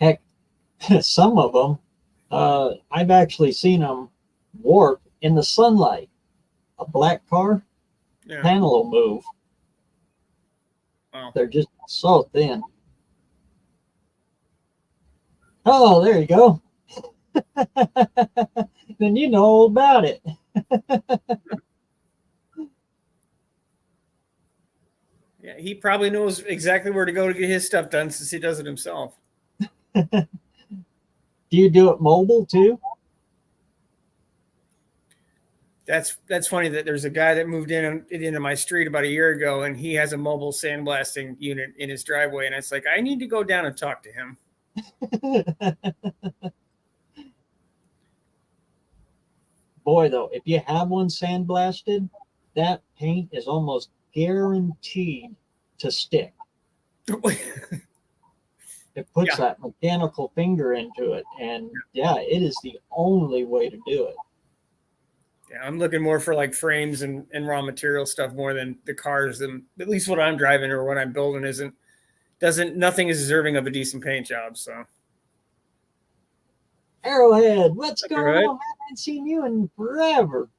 Heck, some of them, I've actually seen them warp in the sunlight. A black car, panel will move. Wow. They're just so thin. Oh, there you go. Then you know all about it. Yeah, he probably knows exactly where to go to get his stuff done since he does it himself. Do you do it mobile too? That's funny that there's a guy that moved into my street about a year ago, and he has a mobile sandblasting unit in his driveway, and it's like, I need to go down and talk to him. Boy, though, if you have one sandblasted, that paint is almost guaranteed to stick. If It puts Yeah. that mechanical finger into it, and yeah, it is the only way to do it. Yeah, I'm looking more for like frames and raw material stuff more than the cars. And at least what I'm driving or what I'm building nothing is deserving of a decent paint job. So Arrowhead, what's that's going right. on? I haven't seen you in forever.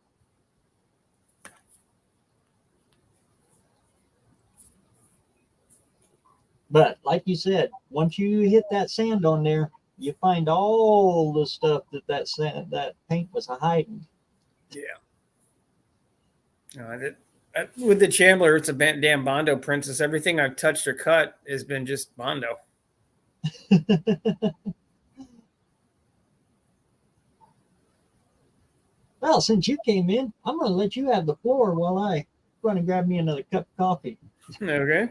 But like you said, once you hit that sand on there, you find all the stuff that paint was hiding. Yeah. With the Chandler, it's a damn Bondo princess. Everything I've touched or cut has been just Bondo. Well, since you came in, I'm going to let you have the floor while I run and grab me another cup of coffee. Okay.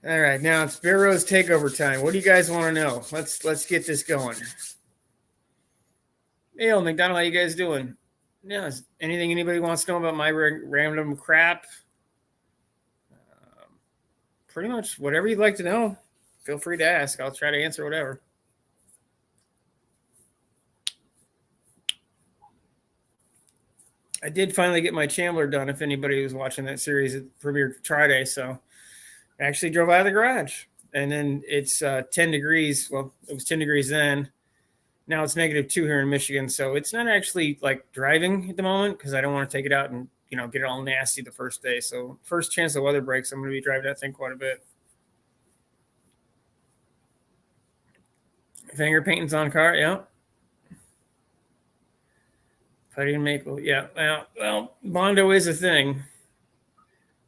All right, now it's BareRose takeover time. What do you guys want to know? Let's get this going. Hey, McDonald, how you guys doing? Yeah, anything anybody wants to know about my random crap? Pretty much whatever you'd like to know. Feel free to ask. I'll try to answer whatever. I did finally get my Chandler done. If anybody was watching that series, it premiered Friday, so I actually drove out of the garage. And then it's 10 degrees. Well, it was 10 degrees then. Now it's -2 here in Michigan, so it's not actually like driving at the moment because I don't want to take it out and get it all nasty the first day. So first chance the weather breaks, I'm going to be driving that thing quite a bit. Finger paintings on car, yeah. Putty and maple, yeah. Well, Bondo is a thing.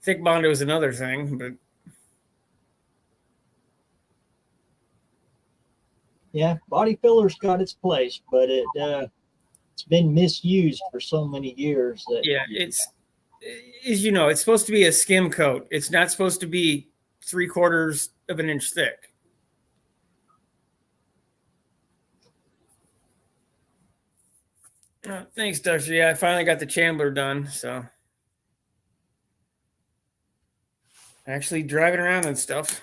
Thick Bondo is another thing, but Yeah, body filler's got its place, but it's been misused for so many years that yeah, it's supposed to be a skim coat. It's not supposed to be 3/4 of an inch thick. Thanks, Dusty. Yeah, I finally got the Chandler done, so actually driving around and stuff.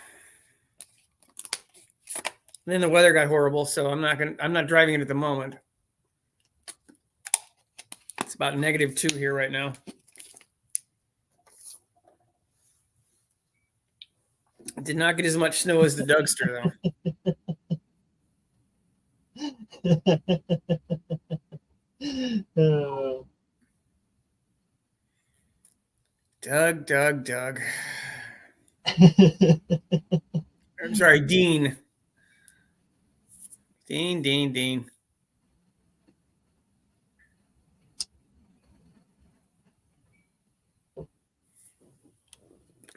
And then the weather got horrible, so I'm not driving it at the moment. It's about -2 here right now. Did not get as much snow as the Dougster though. Doug. I'm sorry, Dean. Dean.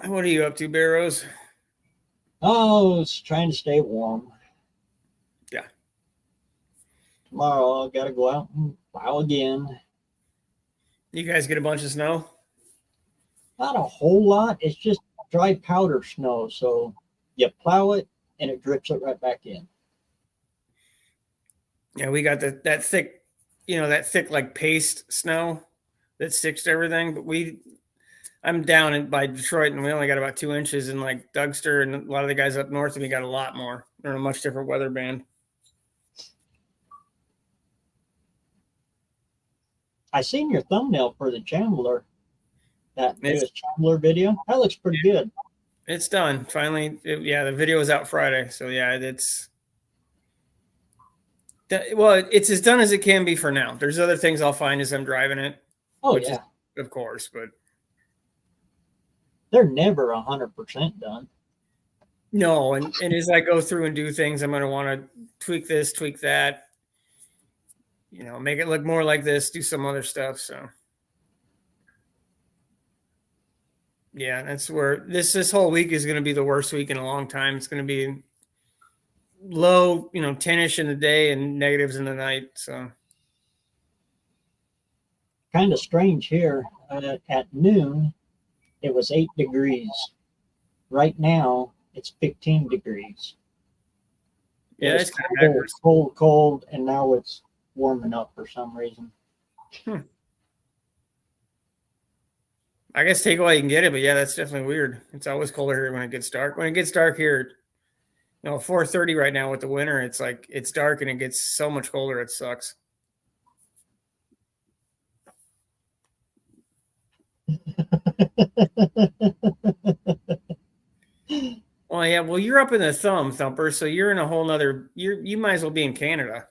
What are you up to, BareRose? Oh, it's trying to stay warm. Yeah. Tomorrow I gotta go out and plow again. You guys get a bunch of snow? Not a whole lot. It's just dry powder snow. So you plow it and it drips it right back in. Yeah, we got that thick, that thick like paste snow that sticks to everything. But I'm down by Detroit, and we only got about 2 inches. And like Dougster and a lot of the guys up north of me got a lot more. They're in a much different weather band. I seen your thumbnail for the Chandler, that newest Chandler video. That looks pretty good. It's done finally. The video is out Friday, so yeah, it's as done as it can be for now. There's other things I'll find as I'm driving it. Oh yeah, of course, but they're never 100% done. No, and as I go through and do things, I'm going to want to tweak this, tweak that, make it look more like this, do some other stuff. So, yeah, that's where this whole week is going to be the worst week in a long time. It's going to be low, 10-ish in the day and negatives in the night. So, kind of strange here. At noon, it was 8 degrees. Right now, it's 15 degrees. Yeah, it's cold, and now it's warming up for some reason. I guess take away you can get it, but yeah, that's definitely weird. It's always colder here when it gets dark. When it gets dark here, 4:30 right now with the winter, it's like it's dark and it gets so much colder. It sucks. Well, yeah. Well, you're up in the thumper, so you're in a whole nother. You might as well be in Canada.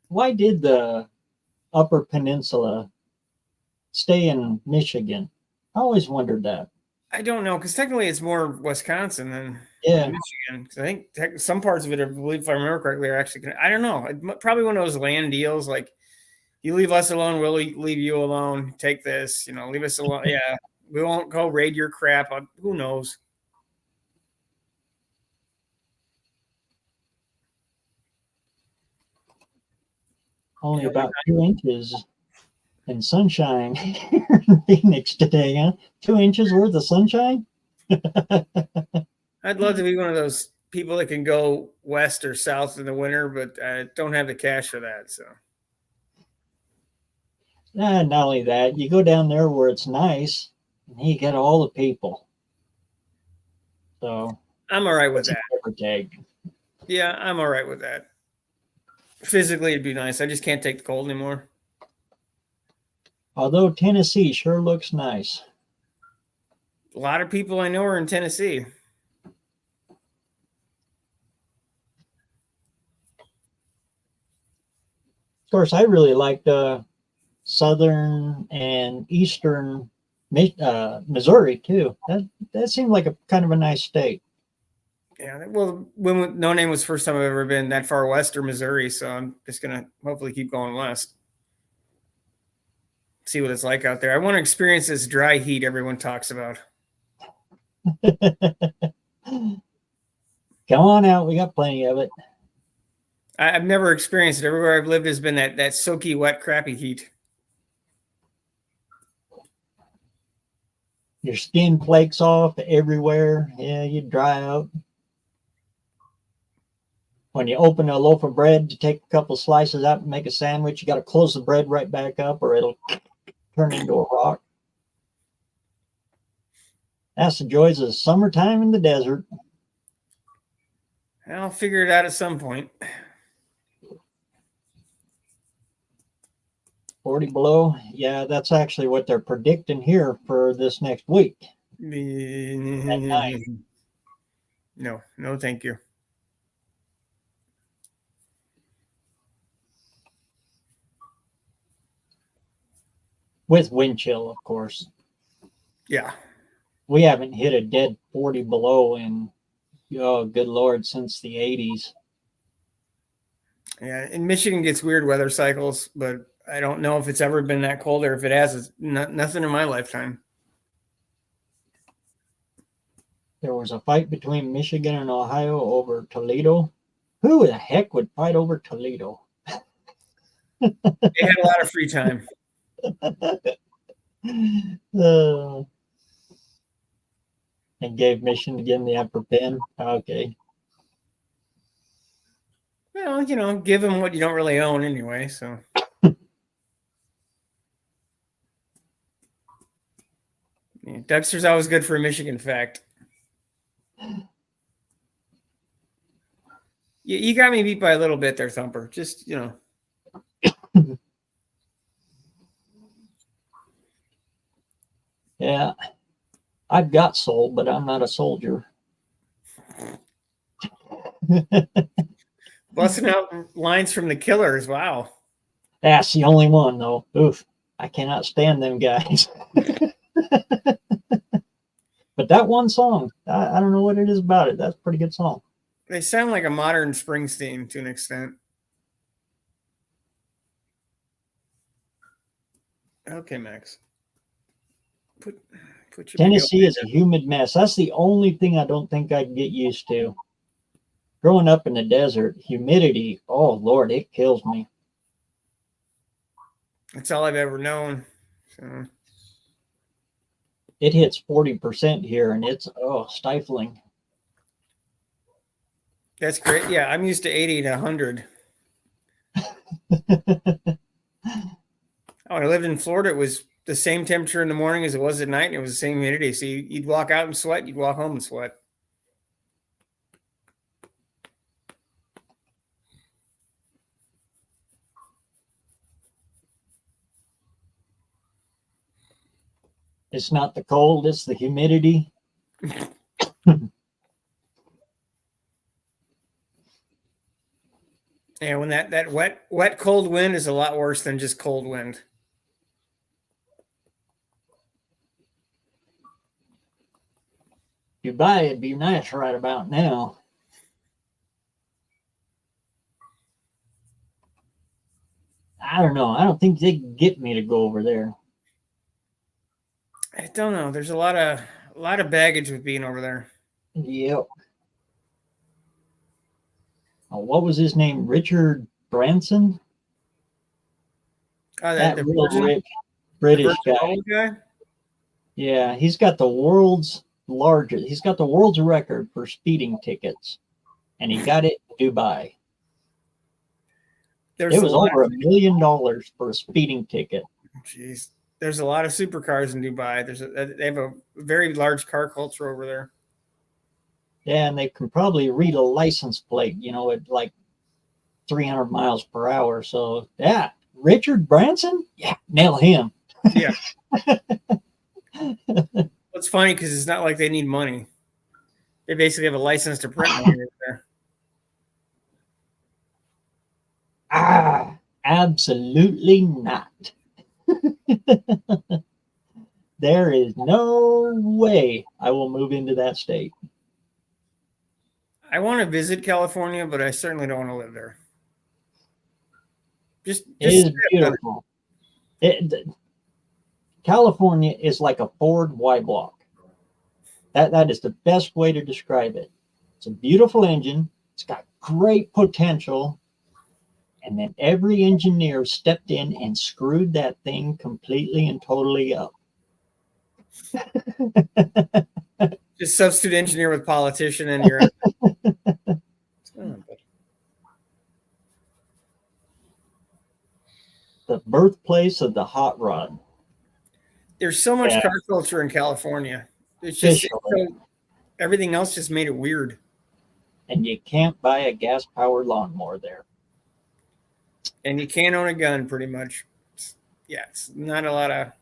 Why did the Upper Peninsula stay in Michigan? I always wondered that. I don't know because technically it's more Wisconsin than Yeah. Michigan. Because I think some parts of it, I believe, if I remember correctly, are actually. I don't know. Probably one of those land deals like. You leave us alone, we'll leave you alone. Take this, leave us alone. Yeah, we won't go raid your crap. Who knows? Only about 2 inches in sunshine here in Phoenix today, huh? 2 inches worth of sunshine? I'd love to be one of those people that can go west or south in the winter, but I don't have the cash for that. So, Not only that, you go down there where it's nice, and you get all the people. So I'm all right with that. Tag. Yeah, I'm all right with that. Physically, it'd be nice. I just can't take the cold anymore. Although Tennessee sure looks nice. A lot of people I know are in Tennessee. Of course, I really liked southern and eastern Missouri too. That seemed like a kind of a nice state. Yeah, well, when No Name was the first time I've ever been that far west or Missouri, so I'm just gonna hopefully keep going west. See what it's like out there. I want to experience this dry heat everyone talks about. Come on out, we got plenty of it. I've never experienced it. Everywhere I've lived has been that soaky, wet, crappy heat. Your skin flakes off everywhere. Yeah, you dry out. When you open a loaf of bread to take a couple slices out and make a sandwich, you got to close the bread right back up or it'll turn into a rock. That's the joys of summertime in the desert. I'll figure it out at some point. 40 below. Yeah, that's actually what they're predicting here for this next week. No, thank you. With wind chill, of course. Yeah. We haven't hit a dead 40 below in, oh, good Lord, since the 80s. Yeah, and Michigan gets weird weather cycles, but I don't know if it's ever been that cold or if it has. It's nothing in my lifetime. There was a fight between Michigan and Ohio over Toledo. Who the heck would fight over Toledo? They had a lot of free time. And gave Michigan the upper pin. Okay. Well, give them what you don't really own anyway. So. Yeah, Dexter's always good for a Michigan fact. You got me beat by a little bit there, Thumper. Just, Yeah. I've got soul, but I'm not a soldier. Busting out lines from the Killers. Wow. That's the only one, though. Oof. I cannot stand them guys. But that one song, I don't know what it is about it. That's a pretty good song. They sound like a modern Springsteen to an extent. Okay, Max. Put your Tennessee is a humid mess. That's the only thing I don't think I can get used to. Growing up in the desert, humidity, oh Lord, it kills me. That's all I've ever known. So. It hits 40% here and it's stifling. That's great. Yeah, I'm used to 80 to 100. Oh, when I lived in Florida, it was the same temperature in the morning as it was at night, and it was the same humidity. So you'd walk out and sweat, you'd walk home and sweat. It's not the cold, it's the humidity. Yeah, when that wet cold wind is a lot worse than just cold wind. Dubai, it'd be nice right about now. I don't know. I don't think they can get me to go over there. I don't know. There's a lot of baggage with being over there. Yep. Oh, what was his name? Richard Branson? Oh, That the real Virgin, rich the British Virgin guy. Island guy. Yeah, he's got the world's largest. He's got the world's record for speeding tickets, and he got it in Dubai. There's It a was lot. over $1 million for a speeding ticket. Jeez, there's a lot of supercars in Dubai. They have a very large car culture over there. Yeah, and they can probably read a license plate, at like 300 miles per hour. So, yeah, Richard Branson? Yeah, nail him. Yeah. It's funny because it's not like they need money. They basically have a license to print money over there. Absolutely not. There is no way I will move into that state. I want to visit California, but I certainly don't want to live there. It is beautiful. California is like a Ford Y block. That is the best way to describe it. It's a beautiful engine. It's got great potential. And then every engineer stepped in and screwed that thing completely and totally up. Just substitute engineer with politician, and you're. The birthplace of the hot rod. There's so much car culture in California. It's just everything else just made it weird. And you can't buy a gas-powered lawnmower there. And you can't own a gun, pretty much. It's not a lot of.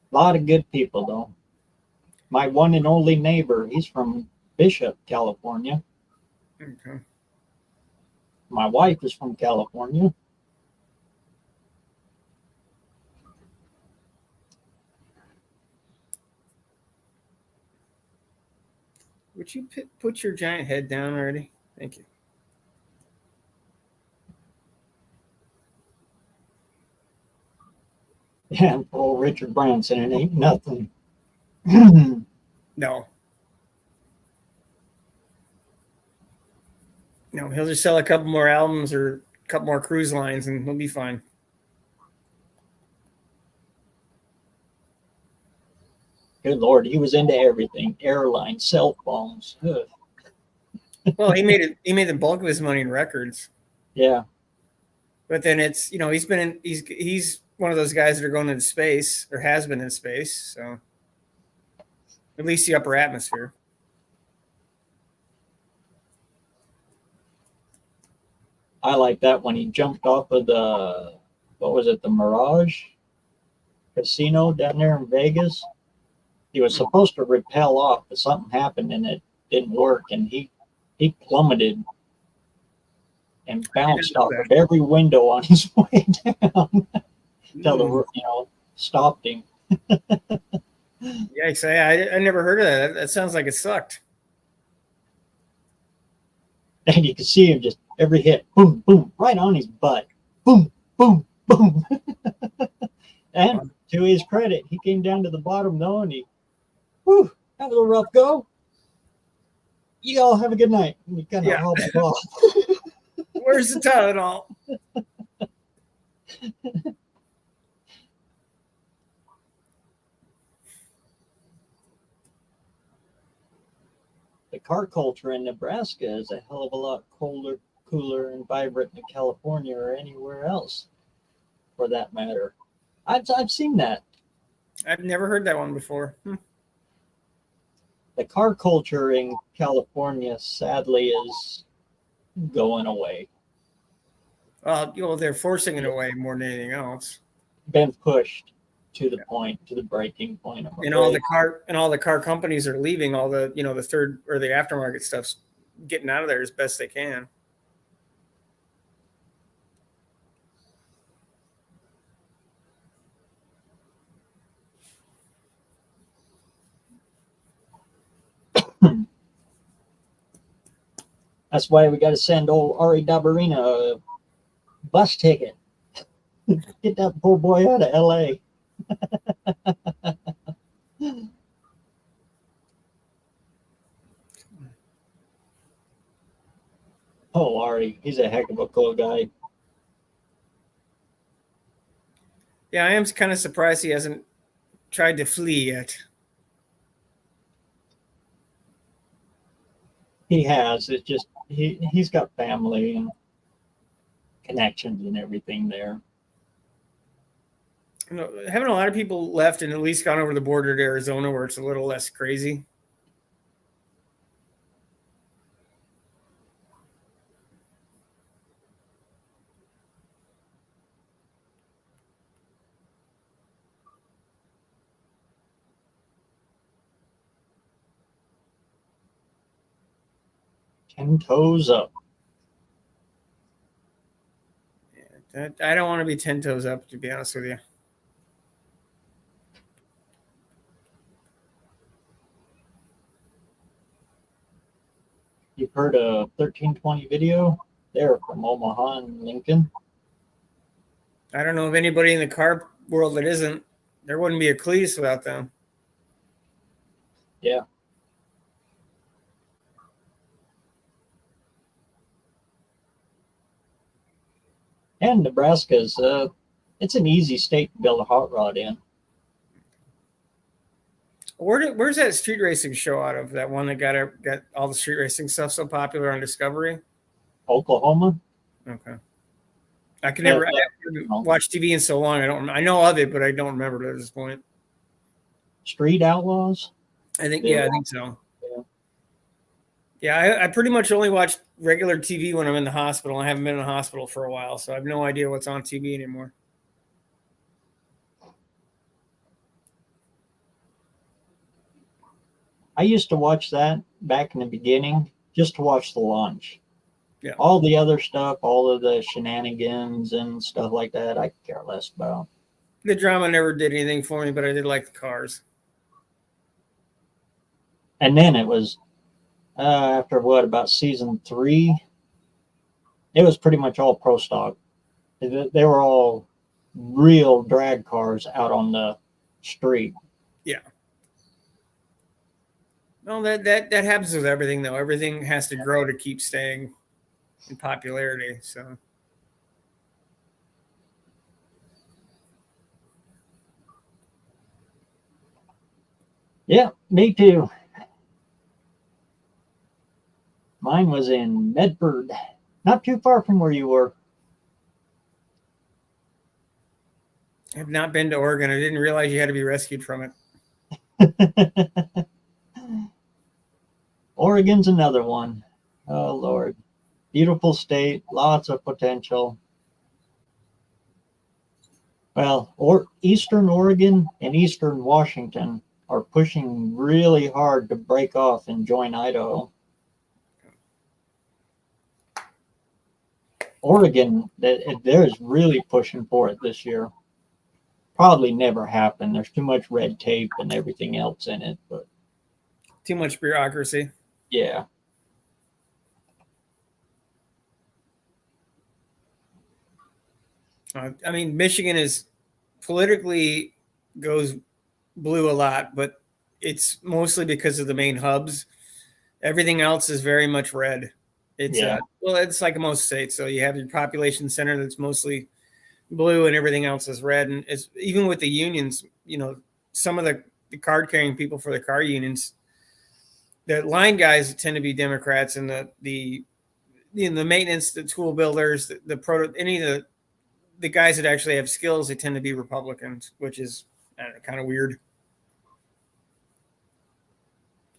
A lot of good people, though. My one and only neighbor, he's from Bishop, California. Okay. My wife is from California. Would you put your giant head down already? Thank you. Yeah, poor Richard Branson, it ain't nothing. No, he'll just sell a couple more albums or a couple more cruise lines, and he'll be fine. Good Lord, he was into everything: airlines, cell phones. Ugh. Well, he made the bulk of his money in records. Yeah, but then it's he's one of those guys that are going into space or has been in space, so at least the upper atmosphere. I like that when he jumped off of the Mirage Casino down there in Vegas. He was supposed to rappel off, but something happened and it didn't work, and he plummeted and bounced off of every window on his way down until the stopped him. Yikes! I never heard of that. That sounds like it sucked. And you can see him just every hit, boom, boom, right on his butt, boom, boom, boom. And to his credit, he came down to the bottom though, and that was a rough go. You all have a good night. And he kind of hobbled off. Where's the Tylenol? car culture in Nebraska is a hell of a lot colder, cooler, and vibrant than California or anywhere else, for that matter. I've seen that. I've never heard that one before. The car culture in California, sadly, is going away. Well, they're forcing it away more than anything else. Been pushed to the point, to the breaking point. And all the car companies are leaving. All the the third or the aftermarket stuff's getting out of there as best they can. That's why we got to send old Ari Dabarina a bus ticket. Get that poor boy out of LA. Oh, Ari, he's a heck of a cool guy. Yeah, I am kind of surprised he hasn't tried to flee yet. He has. It's just he's got family and connections and everything there. Having a lot of people left and at least gone over the border to Arizona where it's a little less crazy. Ten toes up. Yeah, I don't want to be 10 toes up, to be honest with you. You've heard a 1320 video there from Omaha and Lincoln? I don't know of anybody in the car world that isn't. There wouldn't be a Cletus without them. Yeah. And Nebraska's, it's an easy state to build a hot rod in. Where's that street racing show out of? That one that got all the street racing stuff so popular on Discovery? Oklahoma. Okay. I haven't watched TV in so long. I know of it, but I don't remember it at this point. Street Outlaws. I think so. Yeah, I pretty much only watch regular TV when I'm in the hospital. I haven't been in the hospital for a while, so I have no idea what's on TV anymore. I used to watch that back in the beginning just to watch the launch. Yeah. All the other stuff, all of the shenanigans and stuff like that, I could care less about. The drama never did anything for me, but I did like the cars. And then it was after about season 3, it was pretty much all pro stock. They were all real drag cars out on the street. Yeah. Well, that happens with everything, though. Everything has to grow to keep staying in popularity. So. Yeah, me too. Mine was in Medford, not too far from where you were. I have not been to Oregon. I didn't realize you had to be rescued from it. Oregon's another one. Oh, Lord. Beautiful state, lots of potential. Well, Eastern Oregon and Eastern Washington are pushing really hard to break off and join Idaho. Oregon, they're really pushing for it this year. Probably never happen. There's too much red tape and everything else in it, but too much bureaucracy. Yeah. I mean, Michigan is politically goes blue a lot, but it's mostly because of the main hubs. Everything else is very much red. It's it's like most states. So you have your population center that's mostly blue, and everything else is red. And it's even with the unions, some of the card carrying people for the car unions, the line guys tend to be Democrats, and the maintenance, the tool builders, any of the guys that actually have skills, they tend to be Republicans, which is, I don't know, kind of weird.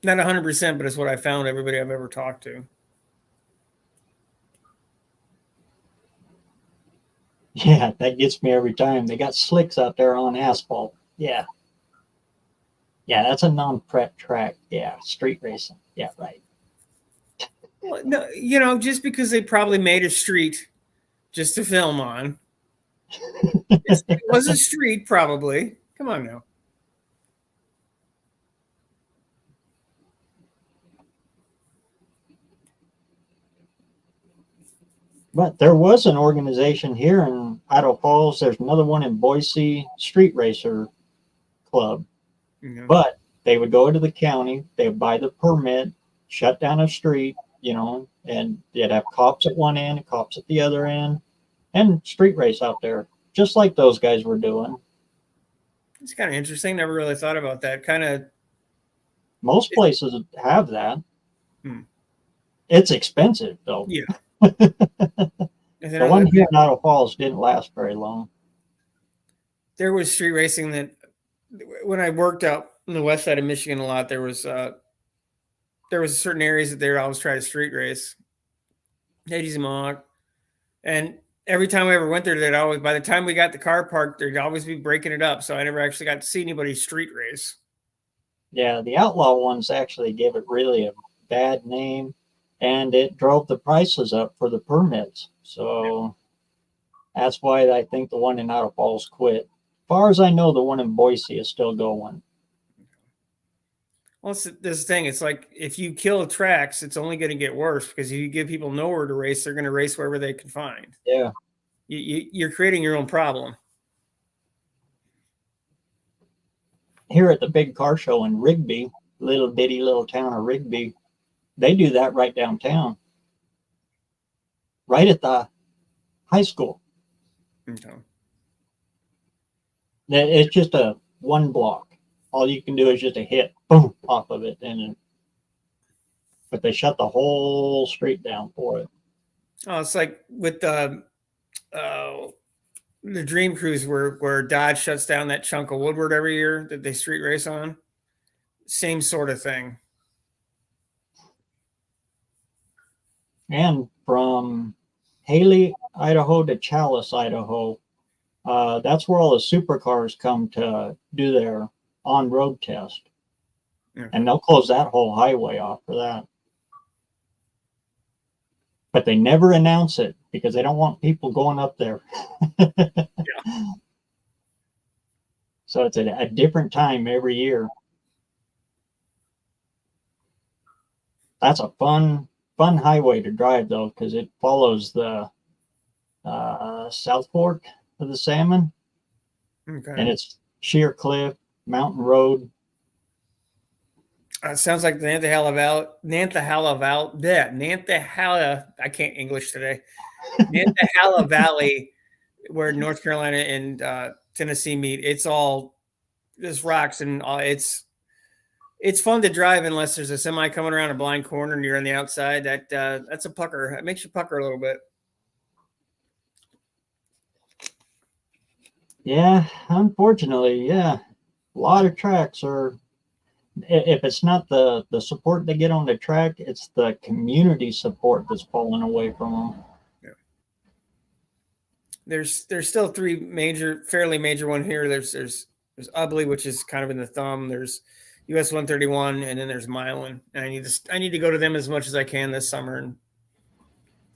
Not 100%, but it's what I found everybody I've ever talked to. Yeah, that gets me every time. They got slicks out there on asphalt. Yeah. Yeah, that's a non-prep track. Yeah, street racing. Yeah, right. Well, no, just because they probably made a street just to film on. It was a street, probably. Come on now. But there was an organization here in Idaho Falls. There's another one in Boise, Street Racer Club. Mm-hmm. But they would go to the county, they would buy the permit, shut down a street, and they'd have cops at one end, cops at the other end, and street race out there, just like those guys were doing. It's kind of interesting. Never really thought about that. Most places have that. Hmm. It's expensive, though. Yeah. The one here in Idaho Falls didn't last very long. There was street racing that when I worked out on the west side of Michigan a lot, there was certain areas that they would always try to street race. And every time I ever went there, by the time we got the car parked, they'd always be breaking it up. So I never actually got to see anybody street race. Yeah, the outlaw ones actually gave it really a bad name, and it drove the prices up for the permits. So that's why I think the one in Idaho Falls quit. As far as I know, the one in Boise is still going. Well, this thing, it's like if you kill tracks, it's only going to get worse, because if you give people nowhere to race, they're going to race wherever they can find. Yeah. You're creating your own problem. Here at the big car show in Rigby, little bitty little town of Rigby, they do that right downtown, right at the high school. Okay. It's just a one block. All you can do is just a hit, boom, off of it, but they shut the whole street down for it. Oh, it's like with the Dream Cruise, where Dodge shuts down that chunk of Woodward every year that they street race on. Same sort of thing. And from Haley, Idaho to Chalice, Idaho, that's where all the supercars come to do their on-road test. Yeah. And they'll close that whole highway off for that. But they never announce it because they don't want people going up there. Yeah. So it's a different time every year. That's a fun highway to drive, though, because it follows the South Fork of the Salmon. Okay. And it's sheer cliff, mountain road. Sounds like Nantahala, I can't English today. Nantahala Valley, where North Carolina and Tennessee meet. It's all just rocks, and it's fun to drive unless there's a semi coming around a blind corner and you're on the outside. That's a pucker. It makes you pucker a little bit. Yeah, unfortunately, yeah. A lot of tracks are, if it's not the support they get on the track, it's the community support that's falling away from them. Yeah. There's still three fairly major one here. There's Ubley, which is kind of in the thumb. There's US 131, and then there's Milan. And I need to go to them as much as I can this summer and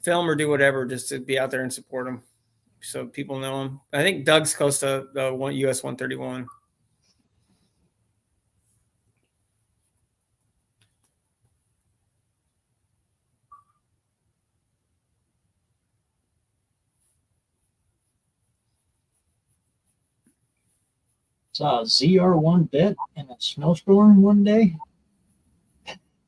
film or do whatever just to be out there and support them, so people know them. I think Doug's close to the US 131. Saw a ZR1 vet in a snowstorm one day.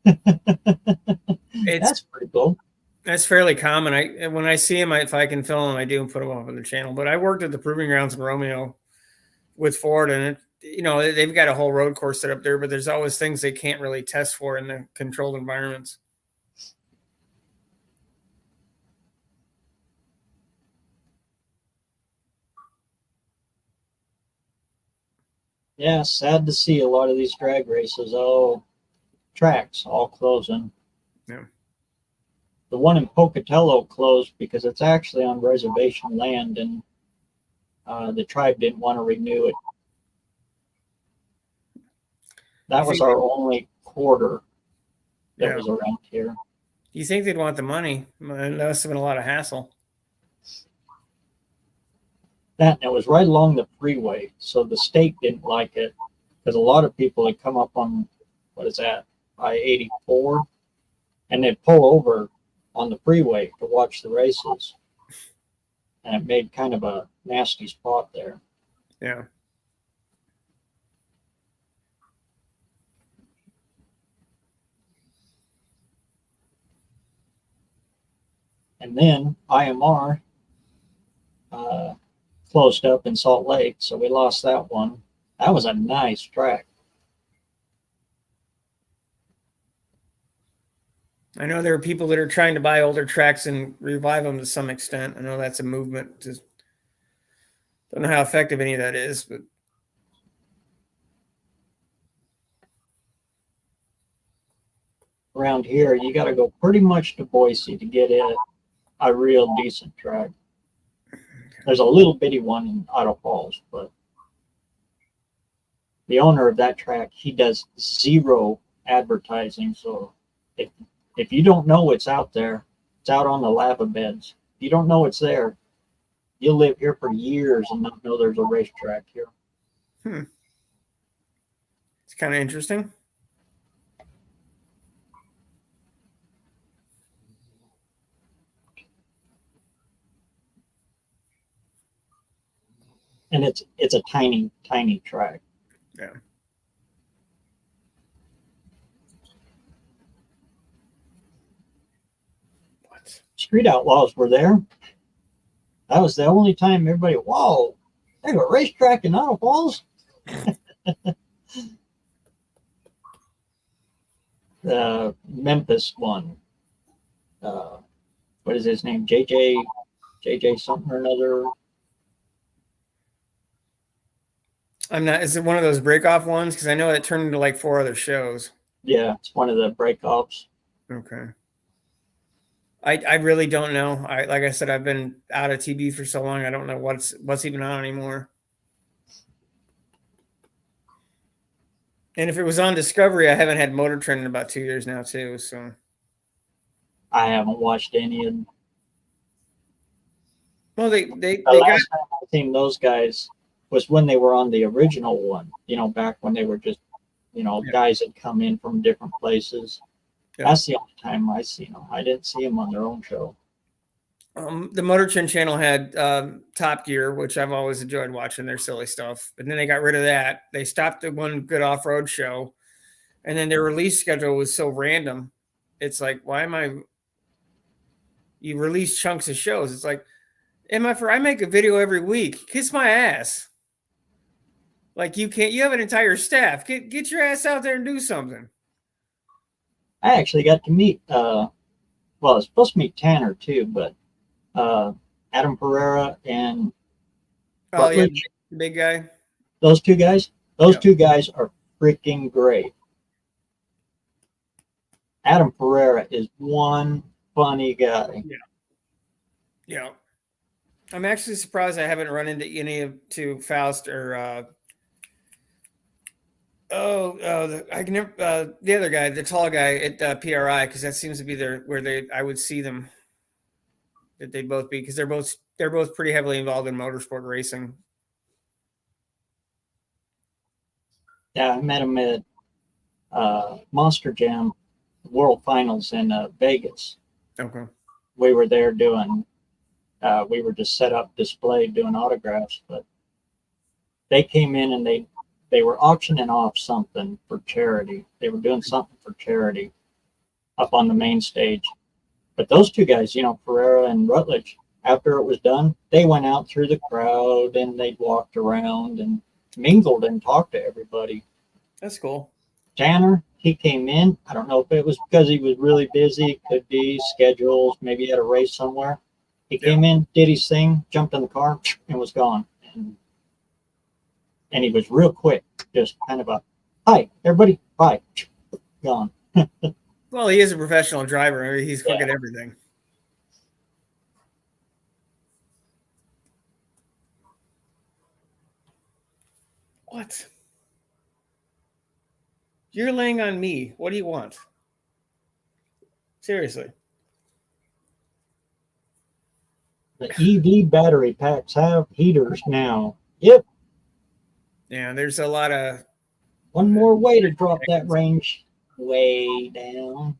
That's pretty cool. That's fairly common. When I see him, if I can film him, I do and put him up on the channel. But I worked at the Proving Grounds in Romeo with Ford, and they've got a whole road course set up there, but there's always things they can't really test for in the controlled environments. Yeah, sad to see a lot of these drag races, tracks all closing. Yeah. The one in Pocatello closed because it's actually on reservation land, and the tribe didn't want to renew it. That was our only quarter that was around here. You think they'd want the money? It must have been a lot of hassle. That, and it was right along the freeway, so the state didn't like it because a lot of people had come up on, what is that, I-84, and they'd pull over on the freeway to watch the races, and it made kind of a nasty spot there. Yeah. And then IMR closed up in Salt Lake, so we lost that one. That was a nice track. I know there are people that are trying to buy older tracks and revive them to some extent. I know that's a movement. Just don't know how effective any of that is, but around here, you got to go pretty much to Boise to get a real decent track. There's a little bitty one in Otter Falls, but the owner of that track, he does zero advertising. So if you don't know it's out there, it's out on the lava beds. If you don't know it's there, you'll live here for years and not know there's a racetrack here. It's kind of interesting. And it's a tiny, tiny track. Yeah. What? Street Outlaws were there. That was the only time everybody, whoa, there's a racetrack in Otter Falls. The Memphis one. What is his name? JJ something or another. I'm not. Is it one of those break-off ones? Because I know it turned into like 4 other shows. Yeah, it's one of the break-offs. Okay. I really don't know. Like I said, I've been out of TV for so long. I don't know what's even on anymore. And if it was on Discovery, I haven't had Motor Trend in about 2 years now too. So I haven't watched any of them. Well, they The got last time I seen those guys was when they were on the original one, back when they were just, guys that come in from different places. Yeah. That's the only time I seen them. I didn't see them on their own show. The Motor Trend channel had Top Gear, which I've always enjoyed watching their silly stuff. But then they got rid of that. They stopped the one good off-road show. And then their release schedule was so random. It's like, why am I... You release chunks of shows. It's like, I make a video every week. Kiss my ass. Like, you have an entire staff. Get your ass out there and do something. I actually got to meet, I was supposed to meet Tanner too, but Adam Pereira and Rutledge, the big guy. Those two guys are freaking great. Adam Pereira is one funny guy. Yeah. I'm actually surprised I haven't run into any of Faust or the other guy, the tall guy at PRI, because that seems to be where I would see them. That they'd both be, because they're both pretty heavily involved in motorsport racing. Yeah, I met him at Monster Jam World Finals in Vegas. Okay. We were there we were just set up display doing autographs, but they came in and they were auctioning off something for charity. They were doing something for charity up on the main stage. But those two guys, Pereira and Rutledge, after it was done, they went out through the crowd and they walked around and mingled and talked to everybody. That's cool. Tanner, he came in. I don't know if it was because he was really busy, could be schedules, maybe he had a race somewhere. He came in, did his thing, jumped in the car, and was gone. And he was real quick, just kind of a, hi, everybody, bye, gone. Well, he is a professional driver. He's quick at everything. What? You're laying on me. What do you want? Seriously. The EV battery packs have heaters now. Yep. Yeah, there's a lot of... One more way to drop that range way down.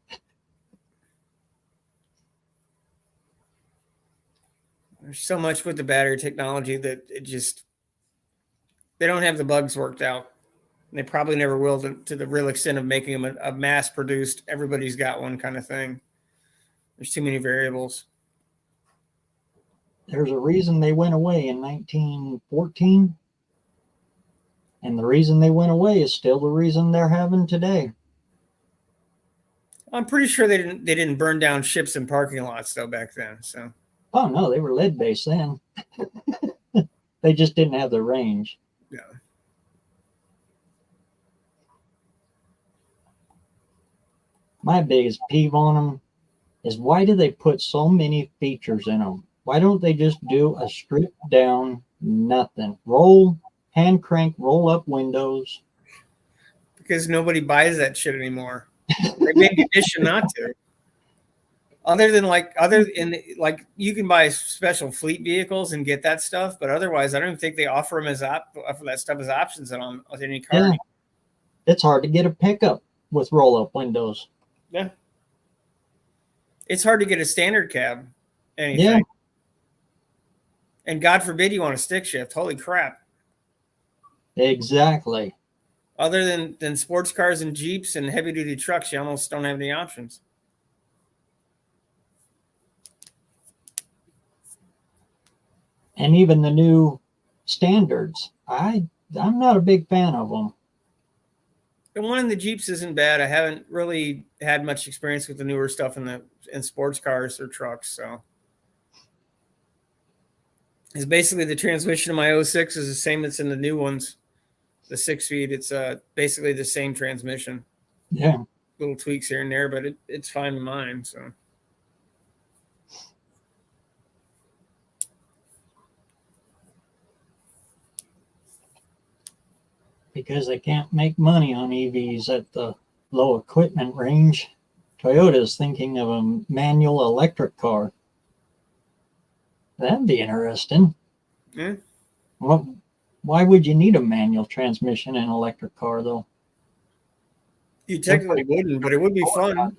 There's so much with the battery technology that it just... They don't have the bugs worked out. They probably never will to the real extent of making them a mass-produced, everybody's got one kind of thing. There's too many variables. There's a reason they went away in 1914. And the reason they went away is still the reason they're having today. I'm pretty sure they didn't burn down ships in parking lots though back then. So. Oh no, they were lead-based then. They just didn't have the range. Yeah. My biggest peeve on them is why do they put so many features in them? Why don't they just do a stripped down nothing? Roll, hand crank, roll up windows. Because nobody buys that shit anymore. They've been conditioned not to. Other than you can buy special fleet vehicles and get that stuff, but otherwise I don't think they offer them offer that stuff as options on any car. Yeah. It's hard to get a pickup with roll up windows. Yeah. It's hard to get a standard cab. Anything. Yeah. And God forbid you want a stick shift. Holy crap. Exactly. Other than sports cars and Jeeps and heavy duty trucks, you almost don't have any options. And even the new standards, I'm not a big fan of them. The one in the Jeeps isn't bad. I haven't really had much experience with the newer stuff in sports cars or trucks, so it's basically the transmission of my 06 is the same that's in the new ones, the 6-speed. It's basically the same transmission. Yeah. Little tweaks here and there, but it's fine in mine. So. Because they can't make money on EVs at the low equipment range. Toyota's thinking of a manual electric car. That'd be interesting. Yeah. Well, why would you need a manual transmission in an electric car, though? You technically wouldn't, but it would be fun.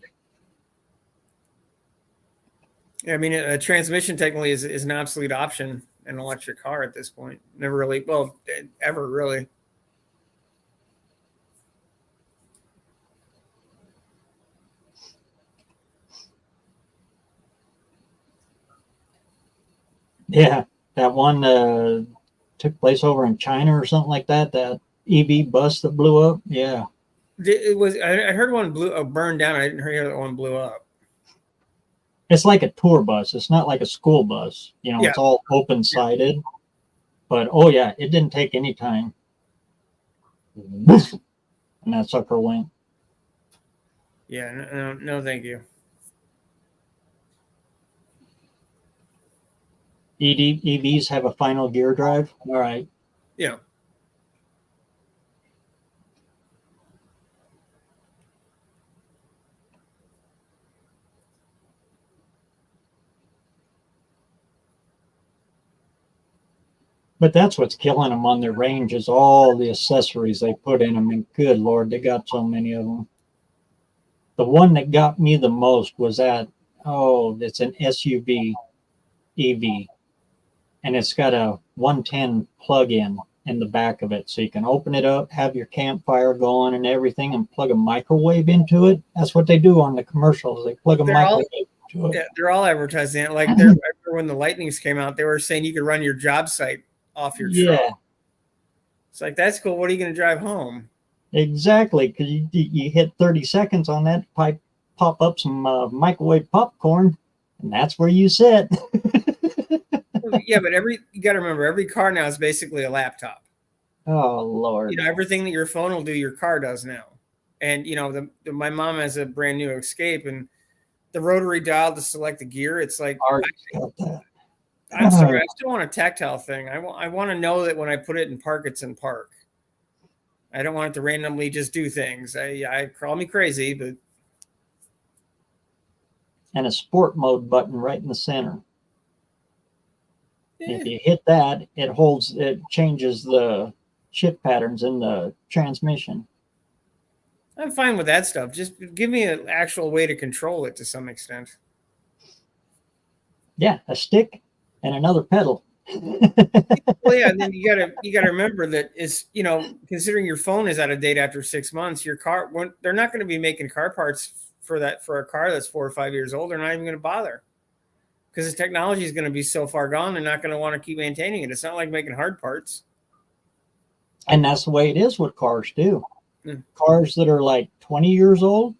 Yeah, I mean, a transmission technically is an obsolete option in an electric car at this point. Never really, well, ever really. Yeah, that one took place over in China or something like that. That EV bus that blew up. Yeah, It was. I heard one burned down. I didn't hear that one blew up. it's like a tour bus. It's not like a school bus. You know, Yeah. It's all open sided. But oh yeah, it didn't take any time. And that sucker went. Yeah, no, thank you. EVs have a final gear drive. All right. Yeah. But that's what's killing them on their range is all the accessories they put in them. And good Lord, they got so many of them. The one that got me the most was it's an SUV EV. And it's got a 110 plug-in in the back of it. So you can open it up, have your campfire going and everything, and plug a microwave into it. That's what they do on the commercials. They plug a microwave into it. Yeah, they're all advertising it. Like when the Lightnings came out, they were saying you could run your job site off your truck. It's like, that's cool. What are you going to drive home? Exactly, because you hit 30 seconds on that pipe, pop up some microwave popcorn, and that's where you sit. Yeah, but you got to remember, every car now is basically a laptop. Oh Lord! Everything that your phone will do, your car does now. And my mom has a brand new Escape, and the rotary dial to select the gear. It's like, Got that. I'm sorry, I still want a tactile thing. I want to know that when I put it in park, it's in park. I don't want it to randomly just do things. I call me crazy, but And a sport mode button right in the center. yeah. If you hit that, it changes the shift patterns in the transmission. I'm fine with that stuff. Just give me an actual way to control it to some extent. Yeah, a stick and another pedal. Well, yeah, and then you gotta remember that is considering your phone is out of date after 6 months, your car they're not going to be making car parts for a car that's 4 or 5 years old. They're not even going to bother because the technology is going to be so far gone. They're not going to want to keep maintaining it. It's not like making hard parts. And that's the way it is with cars too. Mm. Cars that are like 20 years old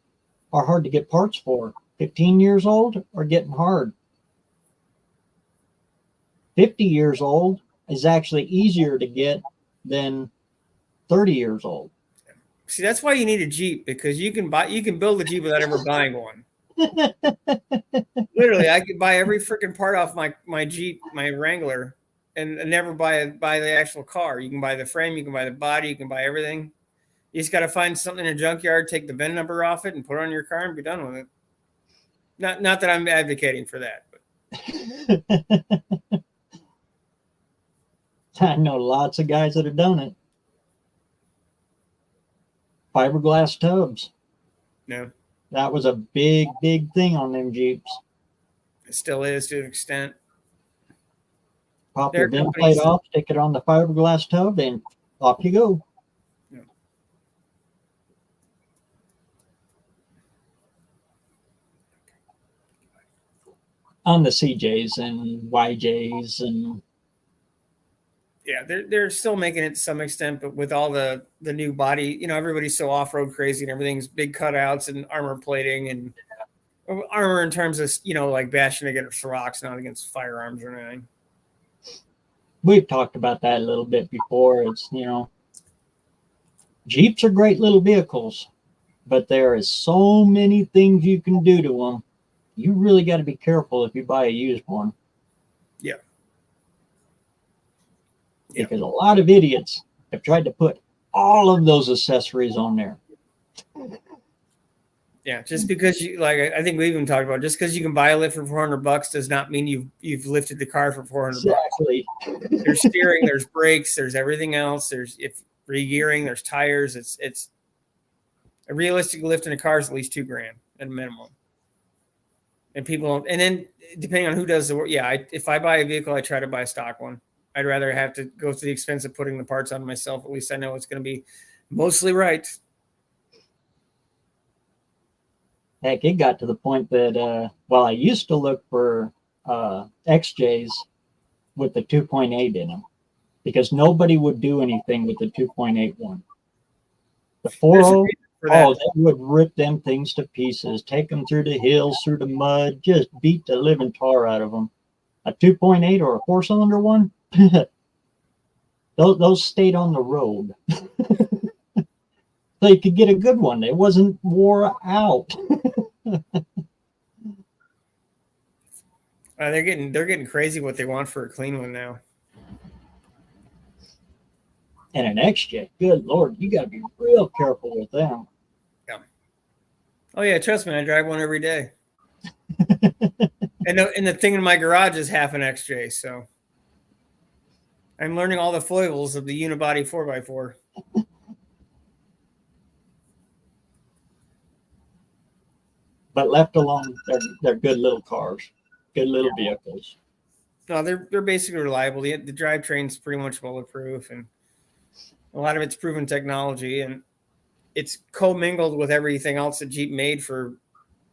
are hard to get parts for. 15 years old are getting hard. 50 years old is actually easier to get than 30 years old. See, that's why you need a Jeep, because you can build a Jeep without ever buying one. Literally, I could buy every freaking part off my Jeep, my Wrangler, and never buy the actual car. You can buy the frame, you can buy the body, you can buy everything. You just got to find something in a junkyard, take the VIN number off it, and put it on your car and be done with it. Not that I'm advocating for that. But. I know lots of guys that have done it. Fiberglass tubs. No. That was a big, big thing on them Jeeps. It still is to an extent. Pop your VIN plate off, stick it on the fiberglass tub, and off you go. Yeah. On the CJs and YJs and yeah, they're still making it to some extent, but with all the new body, everybody's so off-road crazy and everything's big cutouts and armor plating and armor in terms of like bashing against rocks, not against firearms or anything. We've talked about that a little bit before. It's Jeeps are great little vehicles, but there is so many things you can do to them. You really got to be careful if you buy a used one. Yeah. Because a lot of idiots have tried to put all of those accessories on there. Yeah, just because I think we even talked about, just because you can buy a lift for $400 does not mean you've lifted the car for $400. Exactly. There's steering, there's brakes, there's everything else. There's re-gearing, there's tires. It's a realistic lift in a car is at least $2,000 at a minimum. And then depending on who does the work, if I buy a vehicle, I try to buy a stock one. I'd rather have to go through the expense of putting the parts on myself. At least I know it's going to be mostly right. Heck, it got to the point that I used to look for XJs with the 2.8 in them because nobody would do anything with the 2.8 one. The 4.0, they would rip them things to pieces, take them through the hills, through the mud, just beat the living tar out of them. A 2.8 or a 4-cylinder one, those stayed on the road. So you could get a good one. It wasn't wore out. They're getting crazy what they want for a clean one now. And an XJ, good Lord, you got to be real careful with them. Yeah. Oh yeah, trust me, I drive one every day. and the thing in my garage is half an XJ, so I'm learning all the foibles of the unibody 4x4. But left alone, they're good little cars, good little vehicles. No, they're basically reliable. The drivetrain's pretty much bulletproof, and a lot of it's proven technology, and it's commingled with everything else that Jeep made for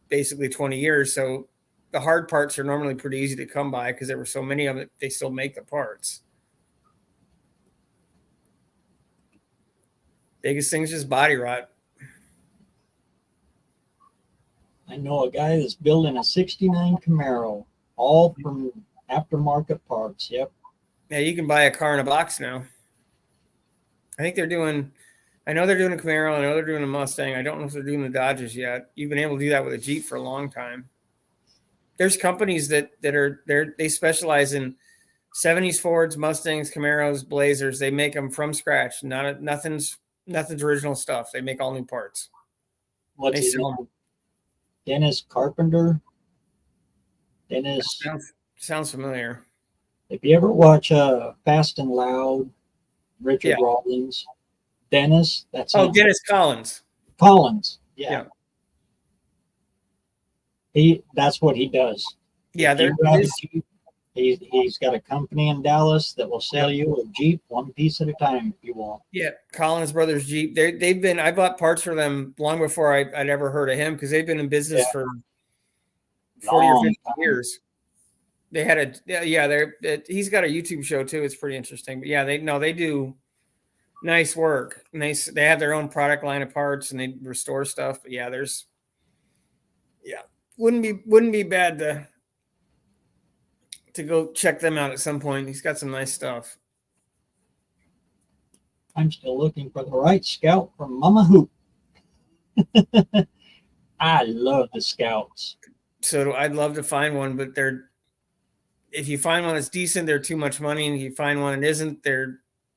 basically 20 years. So the hard parts are normally pretty easy to come by because there were so many of it. They still make the parts. Biggest thing's just body rot. I know a guy that's building a 69 Camaro, all from aftermarket parts. Yep. Yeah, you can buy a car in a box now. I think they're doing. I know they're doing a Camaro. I know they're doing a Mustang. I don't know if they're doing the Dodges yet. You've been able to do that with a Jeep for a long time. There's companies that they specialize in 70s Fords, Mustangs, Camaros, Blazers. They make them from scratch. Nothing's original stuff. They make all new parts. What's They his sell name? them. Dennis Carpenter. Dennis. Sounds familiar. If you ever watch Fast and Loud, Richard Rawlins, Dennis. That's him. Dennis Collins. Collins. Yeah. That's what he does. Yeah, he's got a company in Dallas that will sell you a Jeep one piece at a time if you want. Yeah, Collins Brothers Jeep. They've been. I bought parts for them long before I'd ever heard of him because they've been in business for 40 or 50 years. They had he's got a YouTube show too. It's pretty interesting. But yeah, they do nice work. And they have their own product line of parts and they restore stuff. But yeah, wouldn't be bad to go check them out at some point. He's got some nice stuff. I'm still looking for the right Scout from Mama Hoop. I love the Scouts. So I'd love to find one, but if you find one that's decent, they're too much money. And if you find one that isn't,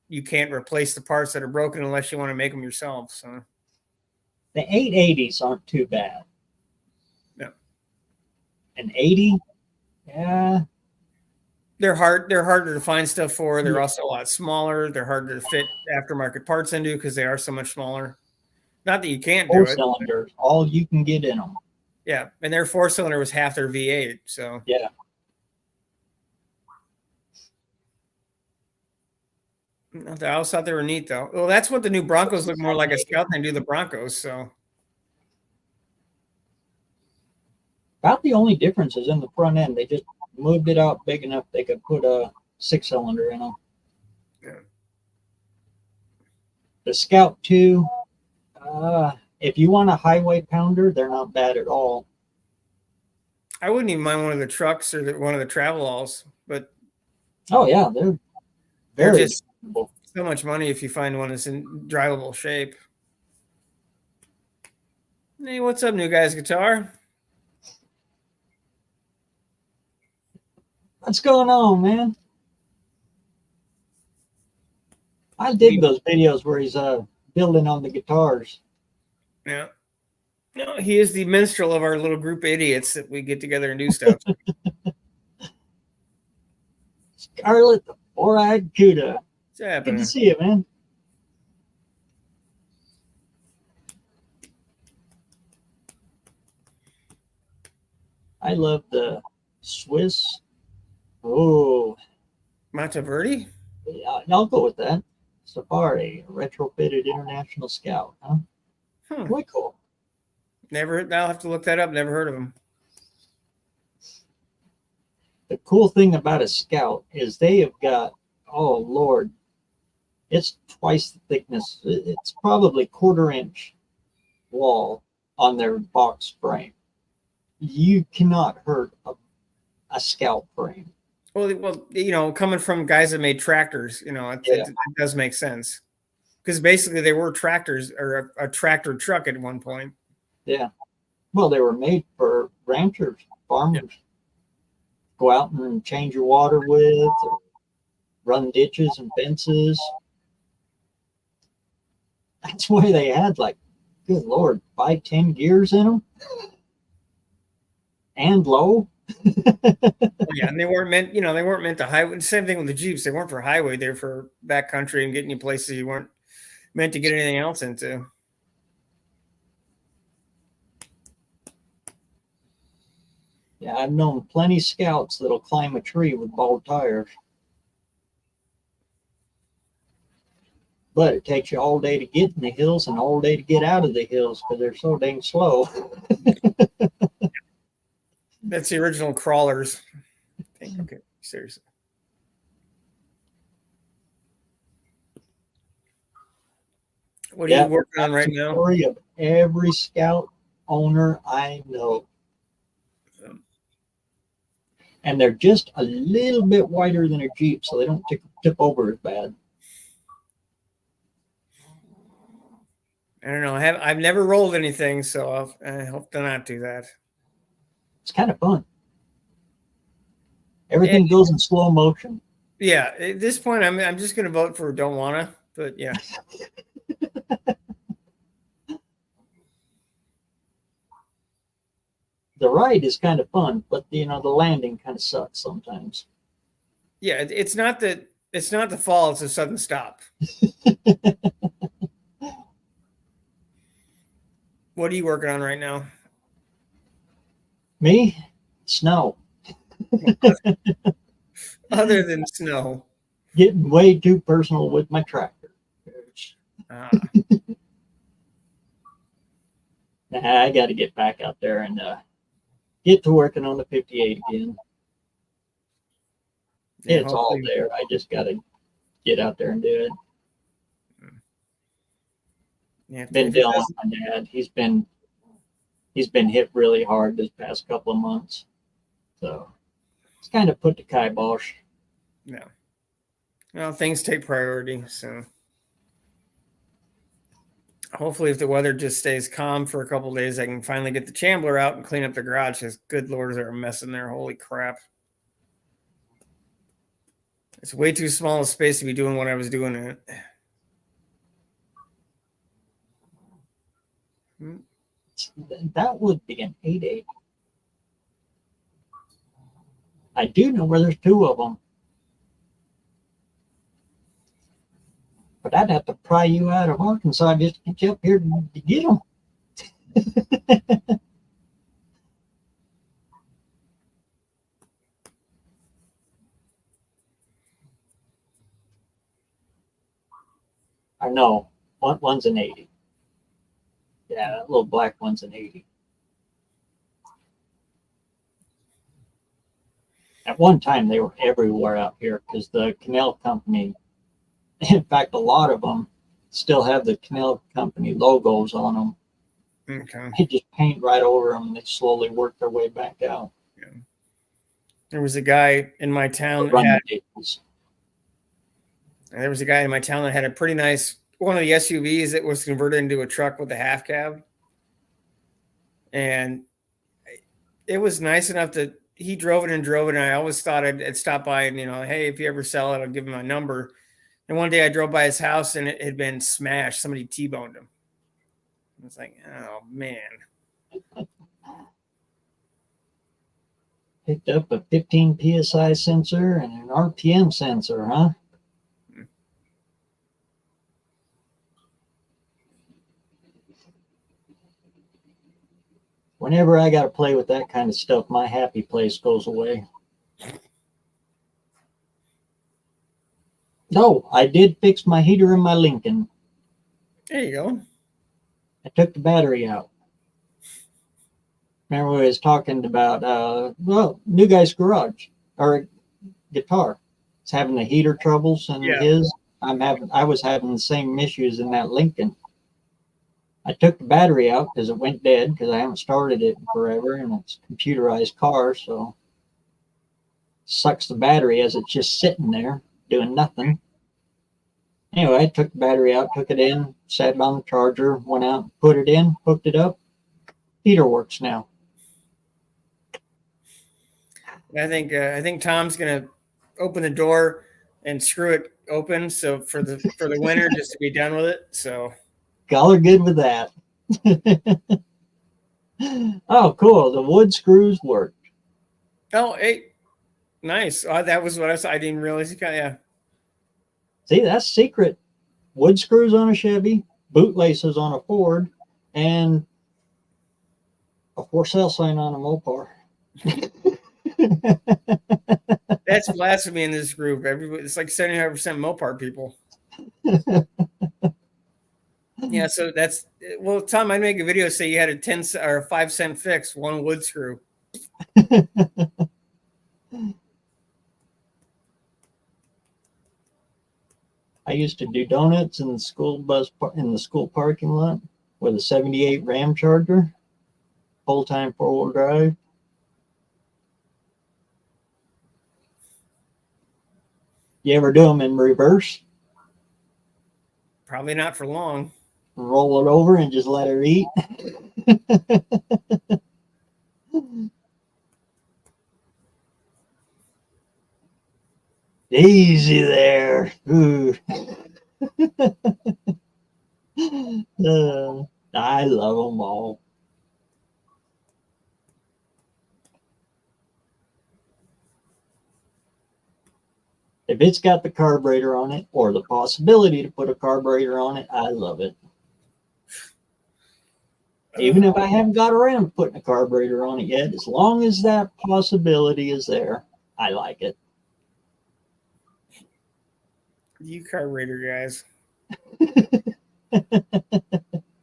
you can't replace the parts that are broken unless you want to make them yourself. So the 880s aren't too bad. No. An 80? Yeah. They're harder to find stuff for. They're also a lot smaller. They're harder to fit aftermarket parts into because they are so much smaller. Not that you can't do it. 4-cylinders, all you can get in them. Yeah, and their 4-cylinder was half their V8. So yeah. I always thought they were neat though. Well, that's what the new Broncos look more like a Scout than do the Broncos. So about the only difference is in the front end. They just moved it out big enough they could put a 6-cylinder in them. Yeah. The Scout 2, if you want a highway pounder, they're not bad at all. I wouldn't even mind one of the trucks or one of the travel-alls, but oh yeah, they're very just so much money if you find one that's in drivable shape. Hey, what's up, New Guys Guitar? What's going on, man? I dig those videos where he's building on the guitars. Yeah. No, he is the minstrel of our little group of idiots that we get together and do stuff. Scarlet, the four-eyed Cuda. Good to see you, man. I love the Swiss. Oh. Monteverde? Yeah, I'll go with that. Safari, retrofitted International Scout. Huh? Quite cool. I'll have to look that up. Never heard of them. The cool thing about a Scout is they have got, oh Lord, it's twice the thickness. It's probably 1/4 inch wall on their box frame. You cannot hurt a Scout frame. Well, you know, coming from guys that made tractors, you know, it does make sense. Because basically they were tractors or a tractor truck at one point. Yeah. Well, they were made for ranchers, farmers. Yeah. Go out and change your water with, or run ditches and fences. That's why they had, like, good Lord, 5-10 gears in them. And low. Yeah, and they weren't meant to highway. Same thing with the Jeeps. They weren't for highway. They're for backcountry and getting you places you weren't meant to get anything else into. Yeah, I've known plenty of Scouts that'll climb a tree with bald tires. But it takes you all day to get in the hills and all day to get out of the hills because they're so dang slow. That's the original crawlers. Okay, seriously. What are you Yeah, working on that's right the now? story of every Scout owner I know. And they're just a little bit wider than a Jeep, so they don't tip over as bad. I don't know. I've never rolled anything, so I hope to not do that. It's kind of fun. Yeah, Everything goes in slow motion. yeah. At this point, I'm just gonna vote for don't wanna. But yeah, The ride is kind of fun, but the landing kind of sucks sometimes. yeah. It's not the fall. It's a sudden stop. What are you working on right now? Me, snow. Other than snow. Getting way too personal with my tractor. Ah, Nah, I got to get back out there and get to working on the 58 again. yeah. It's all Hopefully, there. I just got to get out there and do it. yeah. Been If it dealing with doesn't, my dad. He's been hit really hard this past couple of months, so it's kind of put the kibosh. no. Well, things take priority. So hopefully, if the weather just stays calm for a couple days, I can finally get the Chambler out and clean up the garage. Because good lord, is there a mess in there? Holy crap! It's way too small a space to be doing what I was doing in it. That would be an 8.8. I do know where there's two of them, but I'd have to pry you out of Arkansas just to get you up here to get them. I know one's an 80. Yeah, that little black one's an 80. At one time, they were everywhere out here because the canal company, in fact, a lot of them still have the canal company logos on them. Okay. They just paint right over them and they slowly work their way back out. Yeah. There was a guy in my town there was a guy in my town that had a pretty nice one of the SUVs that was converted into a truck with a half cab. And it was nice enough that he drove it, and I always thought I'd stop by and, hey, if you ever sell it, I'll give him my number. And one day I drove by his house and it had been smashed. Somebody T-boned him. I was like, oh man. Picked up a 15 psi sensor and an RPM sensor, huh? Whenever I got to play with that kind of stuff, my happy place goes away. No, I did fix my heater in my Lincoln. There you go. I took the battery out. Remember we was talking about New Guy's Garage or guitar. It's having the heater troubles and Yeah. I was having the same issues in that Lincoln. I took the battery out because it went dead because I haven't started it in forever and it's a computerized car, so sucks the battery as it's just sitting there doing nothing. Anyway, I took the battery out, took it in, sat it on the charger, went out, put it in, hooked it up. Heater works now. I think Tom's gonna open the door and screw it open, so for the winter, just to be done with it. So Y'all are good with that. Oh, cool. The wood screws work. oh hey, nice. That was what I didn't realize. Yeah. See, that's secret. Wood screws on a Chevy, boot laces on a Ford, and a for sale sign on a Mopar. That's blasphemy in this group. Everybody, it's like 75% Mopar people. Yeah, so Tom, I'd make a video say you had a 10 or a 5-cent fix, one wood screw. I used to do donuts in the in the school parking lot with a 78 Ram Charger, full-time 4-wheel drive. You ever do them in reverse? Probably not for long. Roll it over and just let her eat. Easy there. Ooh. I love them all. If it's got the carburetor on it or the possibility to put a carburetor on it, I love it. Even if I haven't got around to putting a carburetor on it yet, as long as that possibility is there, I like it. You carburetor guys.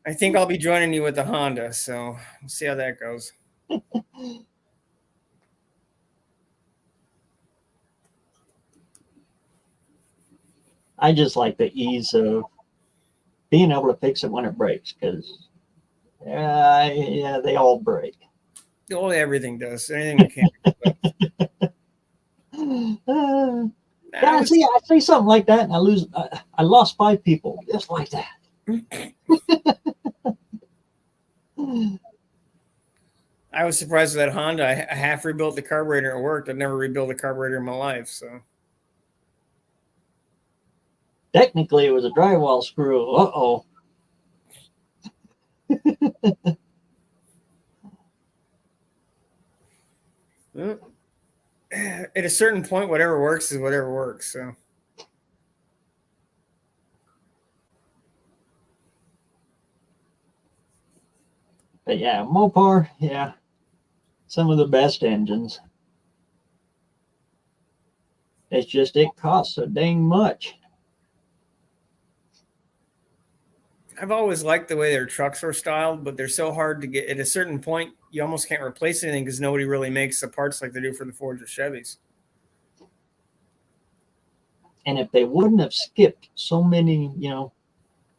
I think I'll be joining you with the Honda, so we'll see how that goes. I just like the ease of being able to fix it when it breaks, because yeah, they all break. Oh, everything does. Anything mechanical. Yeah, I see something like that, and I lost 5 people just like that. I was surprised with that Honda. I half rebuilt the carburetor and it worked. I've never rebuilt a carburetor in my life, so. Technically, it was a drywall screw. Uh-oh. Well, at a certain point, whatever works is whatever works, so. But yeah, Mopar, yeah, some of the best engines. It's just it costs so dang much. I've always liked the way their trucks are styled, but they're so hard to get. At a certain point, you almost can't replace anything because nobody really makes the parts like they do for the Fords or Chevys. And if they wouldn't have skipped so many,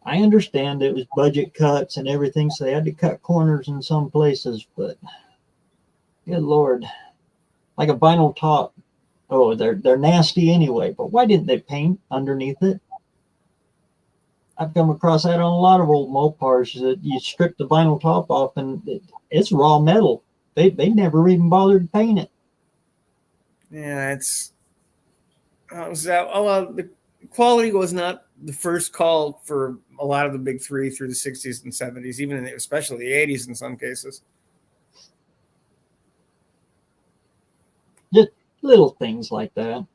I understand it was budget cuts and everything, so they had to cut corners in some places, but good Lord, like a vinyl top. Oh, they're nasty anyway, but why didn't they paint underneath it? I've come across that on a lot of old Mopars that you strip the vinyl top off and it's raw metal. They never even bothered to paint it. Yeah, the quality was not the first call for a lot of the big three through the 60s and 70s, even especially the 80s in some cases. Just little things like that.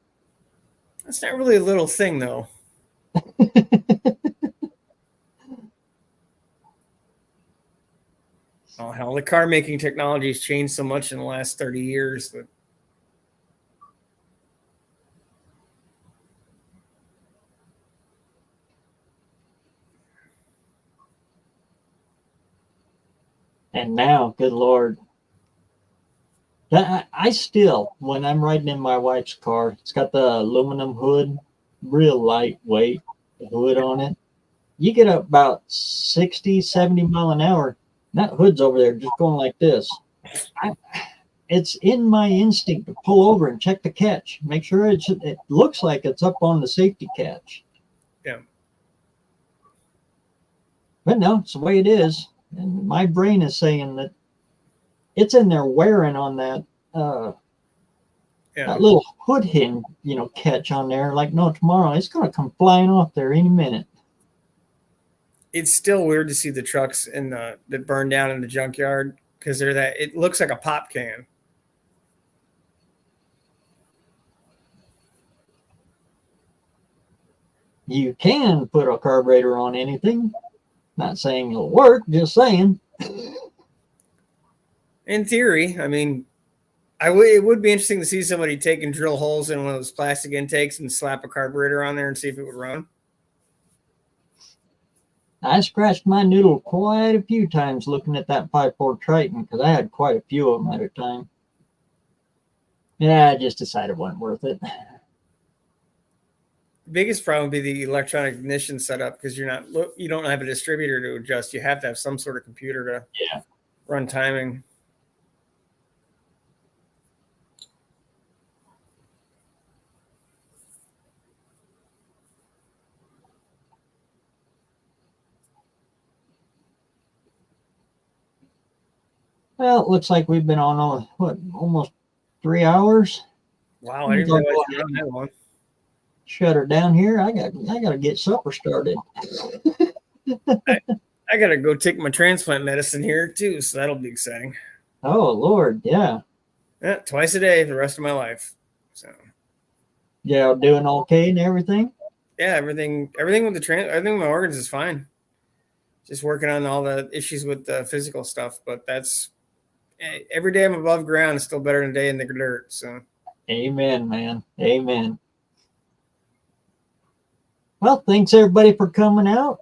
That's not really a little thing, though. Oh, hell, the car making technology has changed so much in the last 30 years that. And now, good Lord, I still, when I'm riding in my wife's car, it's got the aluminum hood, real lightweight hood on it. You get up about 60, 70 mile an hour, that hood's over there just going like this. It's in my instinct to pull over and check the catch, make sure it looks like it's up on the safety catch. Yeah. But no, it's the way it is. And my brain is saying that it's in there wearing on that that little hood hinge, catch on there. Like no tomorrow, it's going to come flying off there any minute. It's still weird to see the trucks that burn down in the junkyard because it looks like a pop can. You can put a carburetor on anything. Not saying it'll work, just saying. In theory, I mean, it would be interesting to see somebody take and drill holes in one of those plastic intakes and slap a carburetor on there and see if it would run. I scratched my noodle quite a few times looking at that 5.4 Triton because I had quite a few of them at a time. Yeah, I just decided it wasn't worth it. biggest problem would be the electronic ignition setup because you don't have a distributor to adjust. You have to have some sort of computer to run timing. Well, it looks like we've been on almost 3 hours. Wow, I didn't realize you were on that one. Shut her down here. I got to get supper started. I got to go take my transplant medicine here too, so that'll be exciting. Oh Lord, yeah. Yeah, twice a day for the rest of my life. So yeah, doing okay and everything. Yeah, everything with everything with my organs is fine. Just working on all the issues with the physical stuff, but that's every day I'm above ground is still better than a day in the dirt. So, amen, man. Amen. Well, thanks everybody for coming out.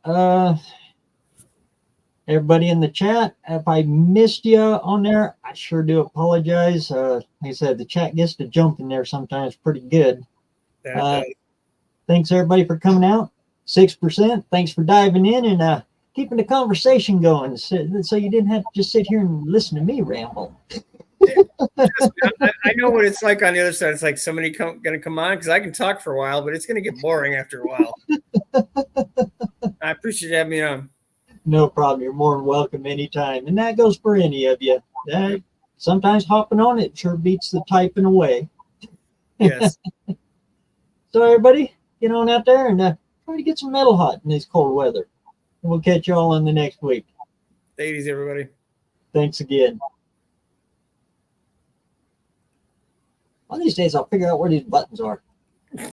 Everybody in the chat, if I missed you on there, I sure do apologize. Like I said, the chat gets to jump in there sometimes pretty good. Thanks everybody for coming out. 6%. Thanks for diving in and keeping the conversation going, so you didn't have to just sit here and listen to me ramble. I know what it's like on the other side. It's like somebody going to come on because I can talk for a while, but it's going to get boring after a while. I appreciate you having me on. No problem. You're more than welcome anytime. And that goes for any of you. Sometimes hopping on it sure beats the typing away. Yes. So everybody, get on out there and try to get some metal hot in this cold weather. And we'll catch you all in the next week. Take it easy, everybody. Thanks again. One of these days, I'll figure out where these buttons are.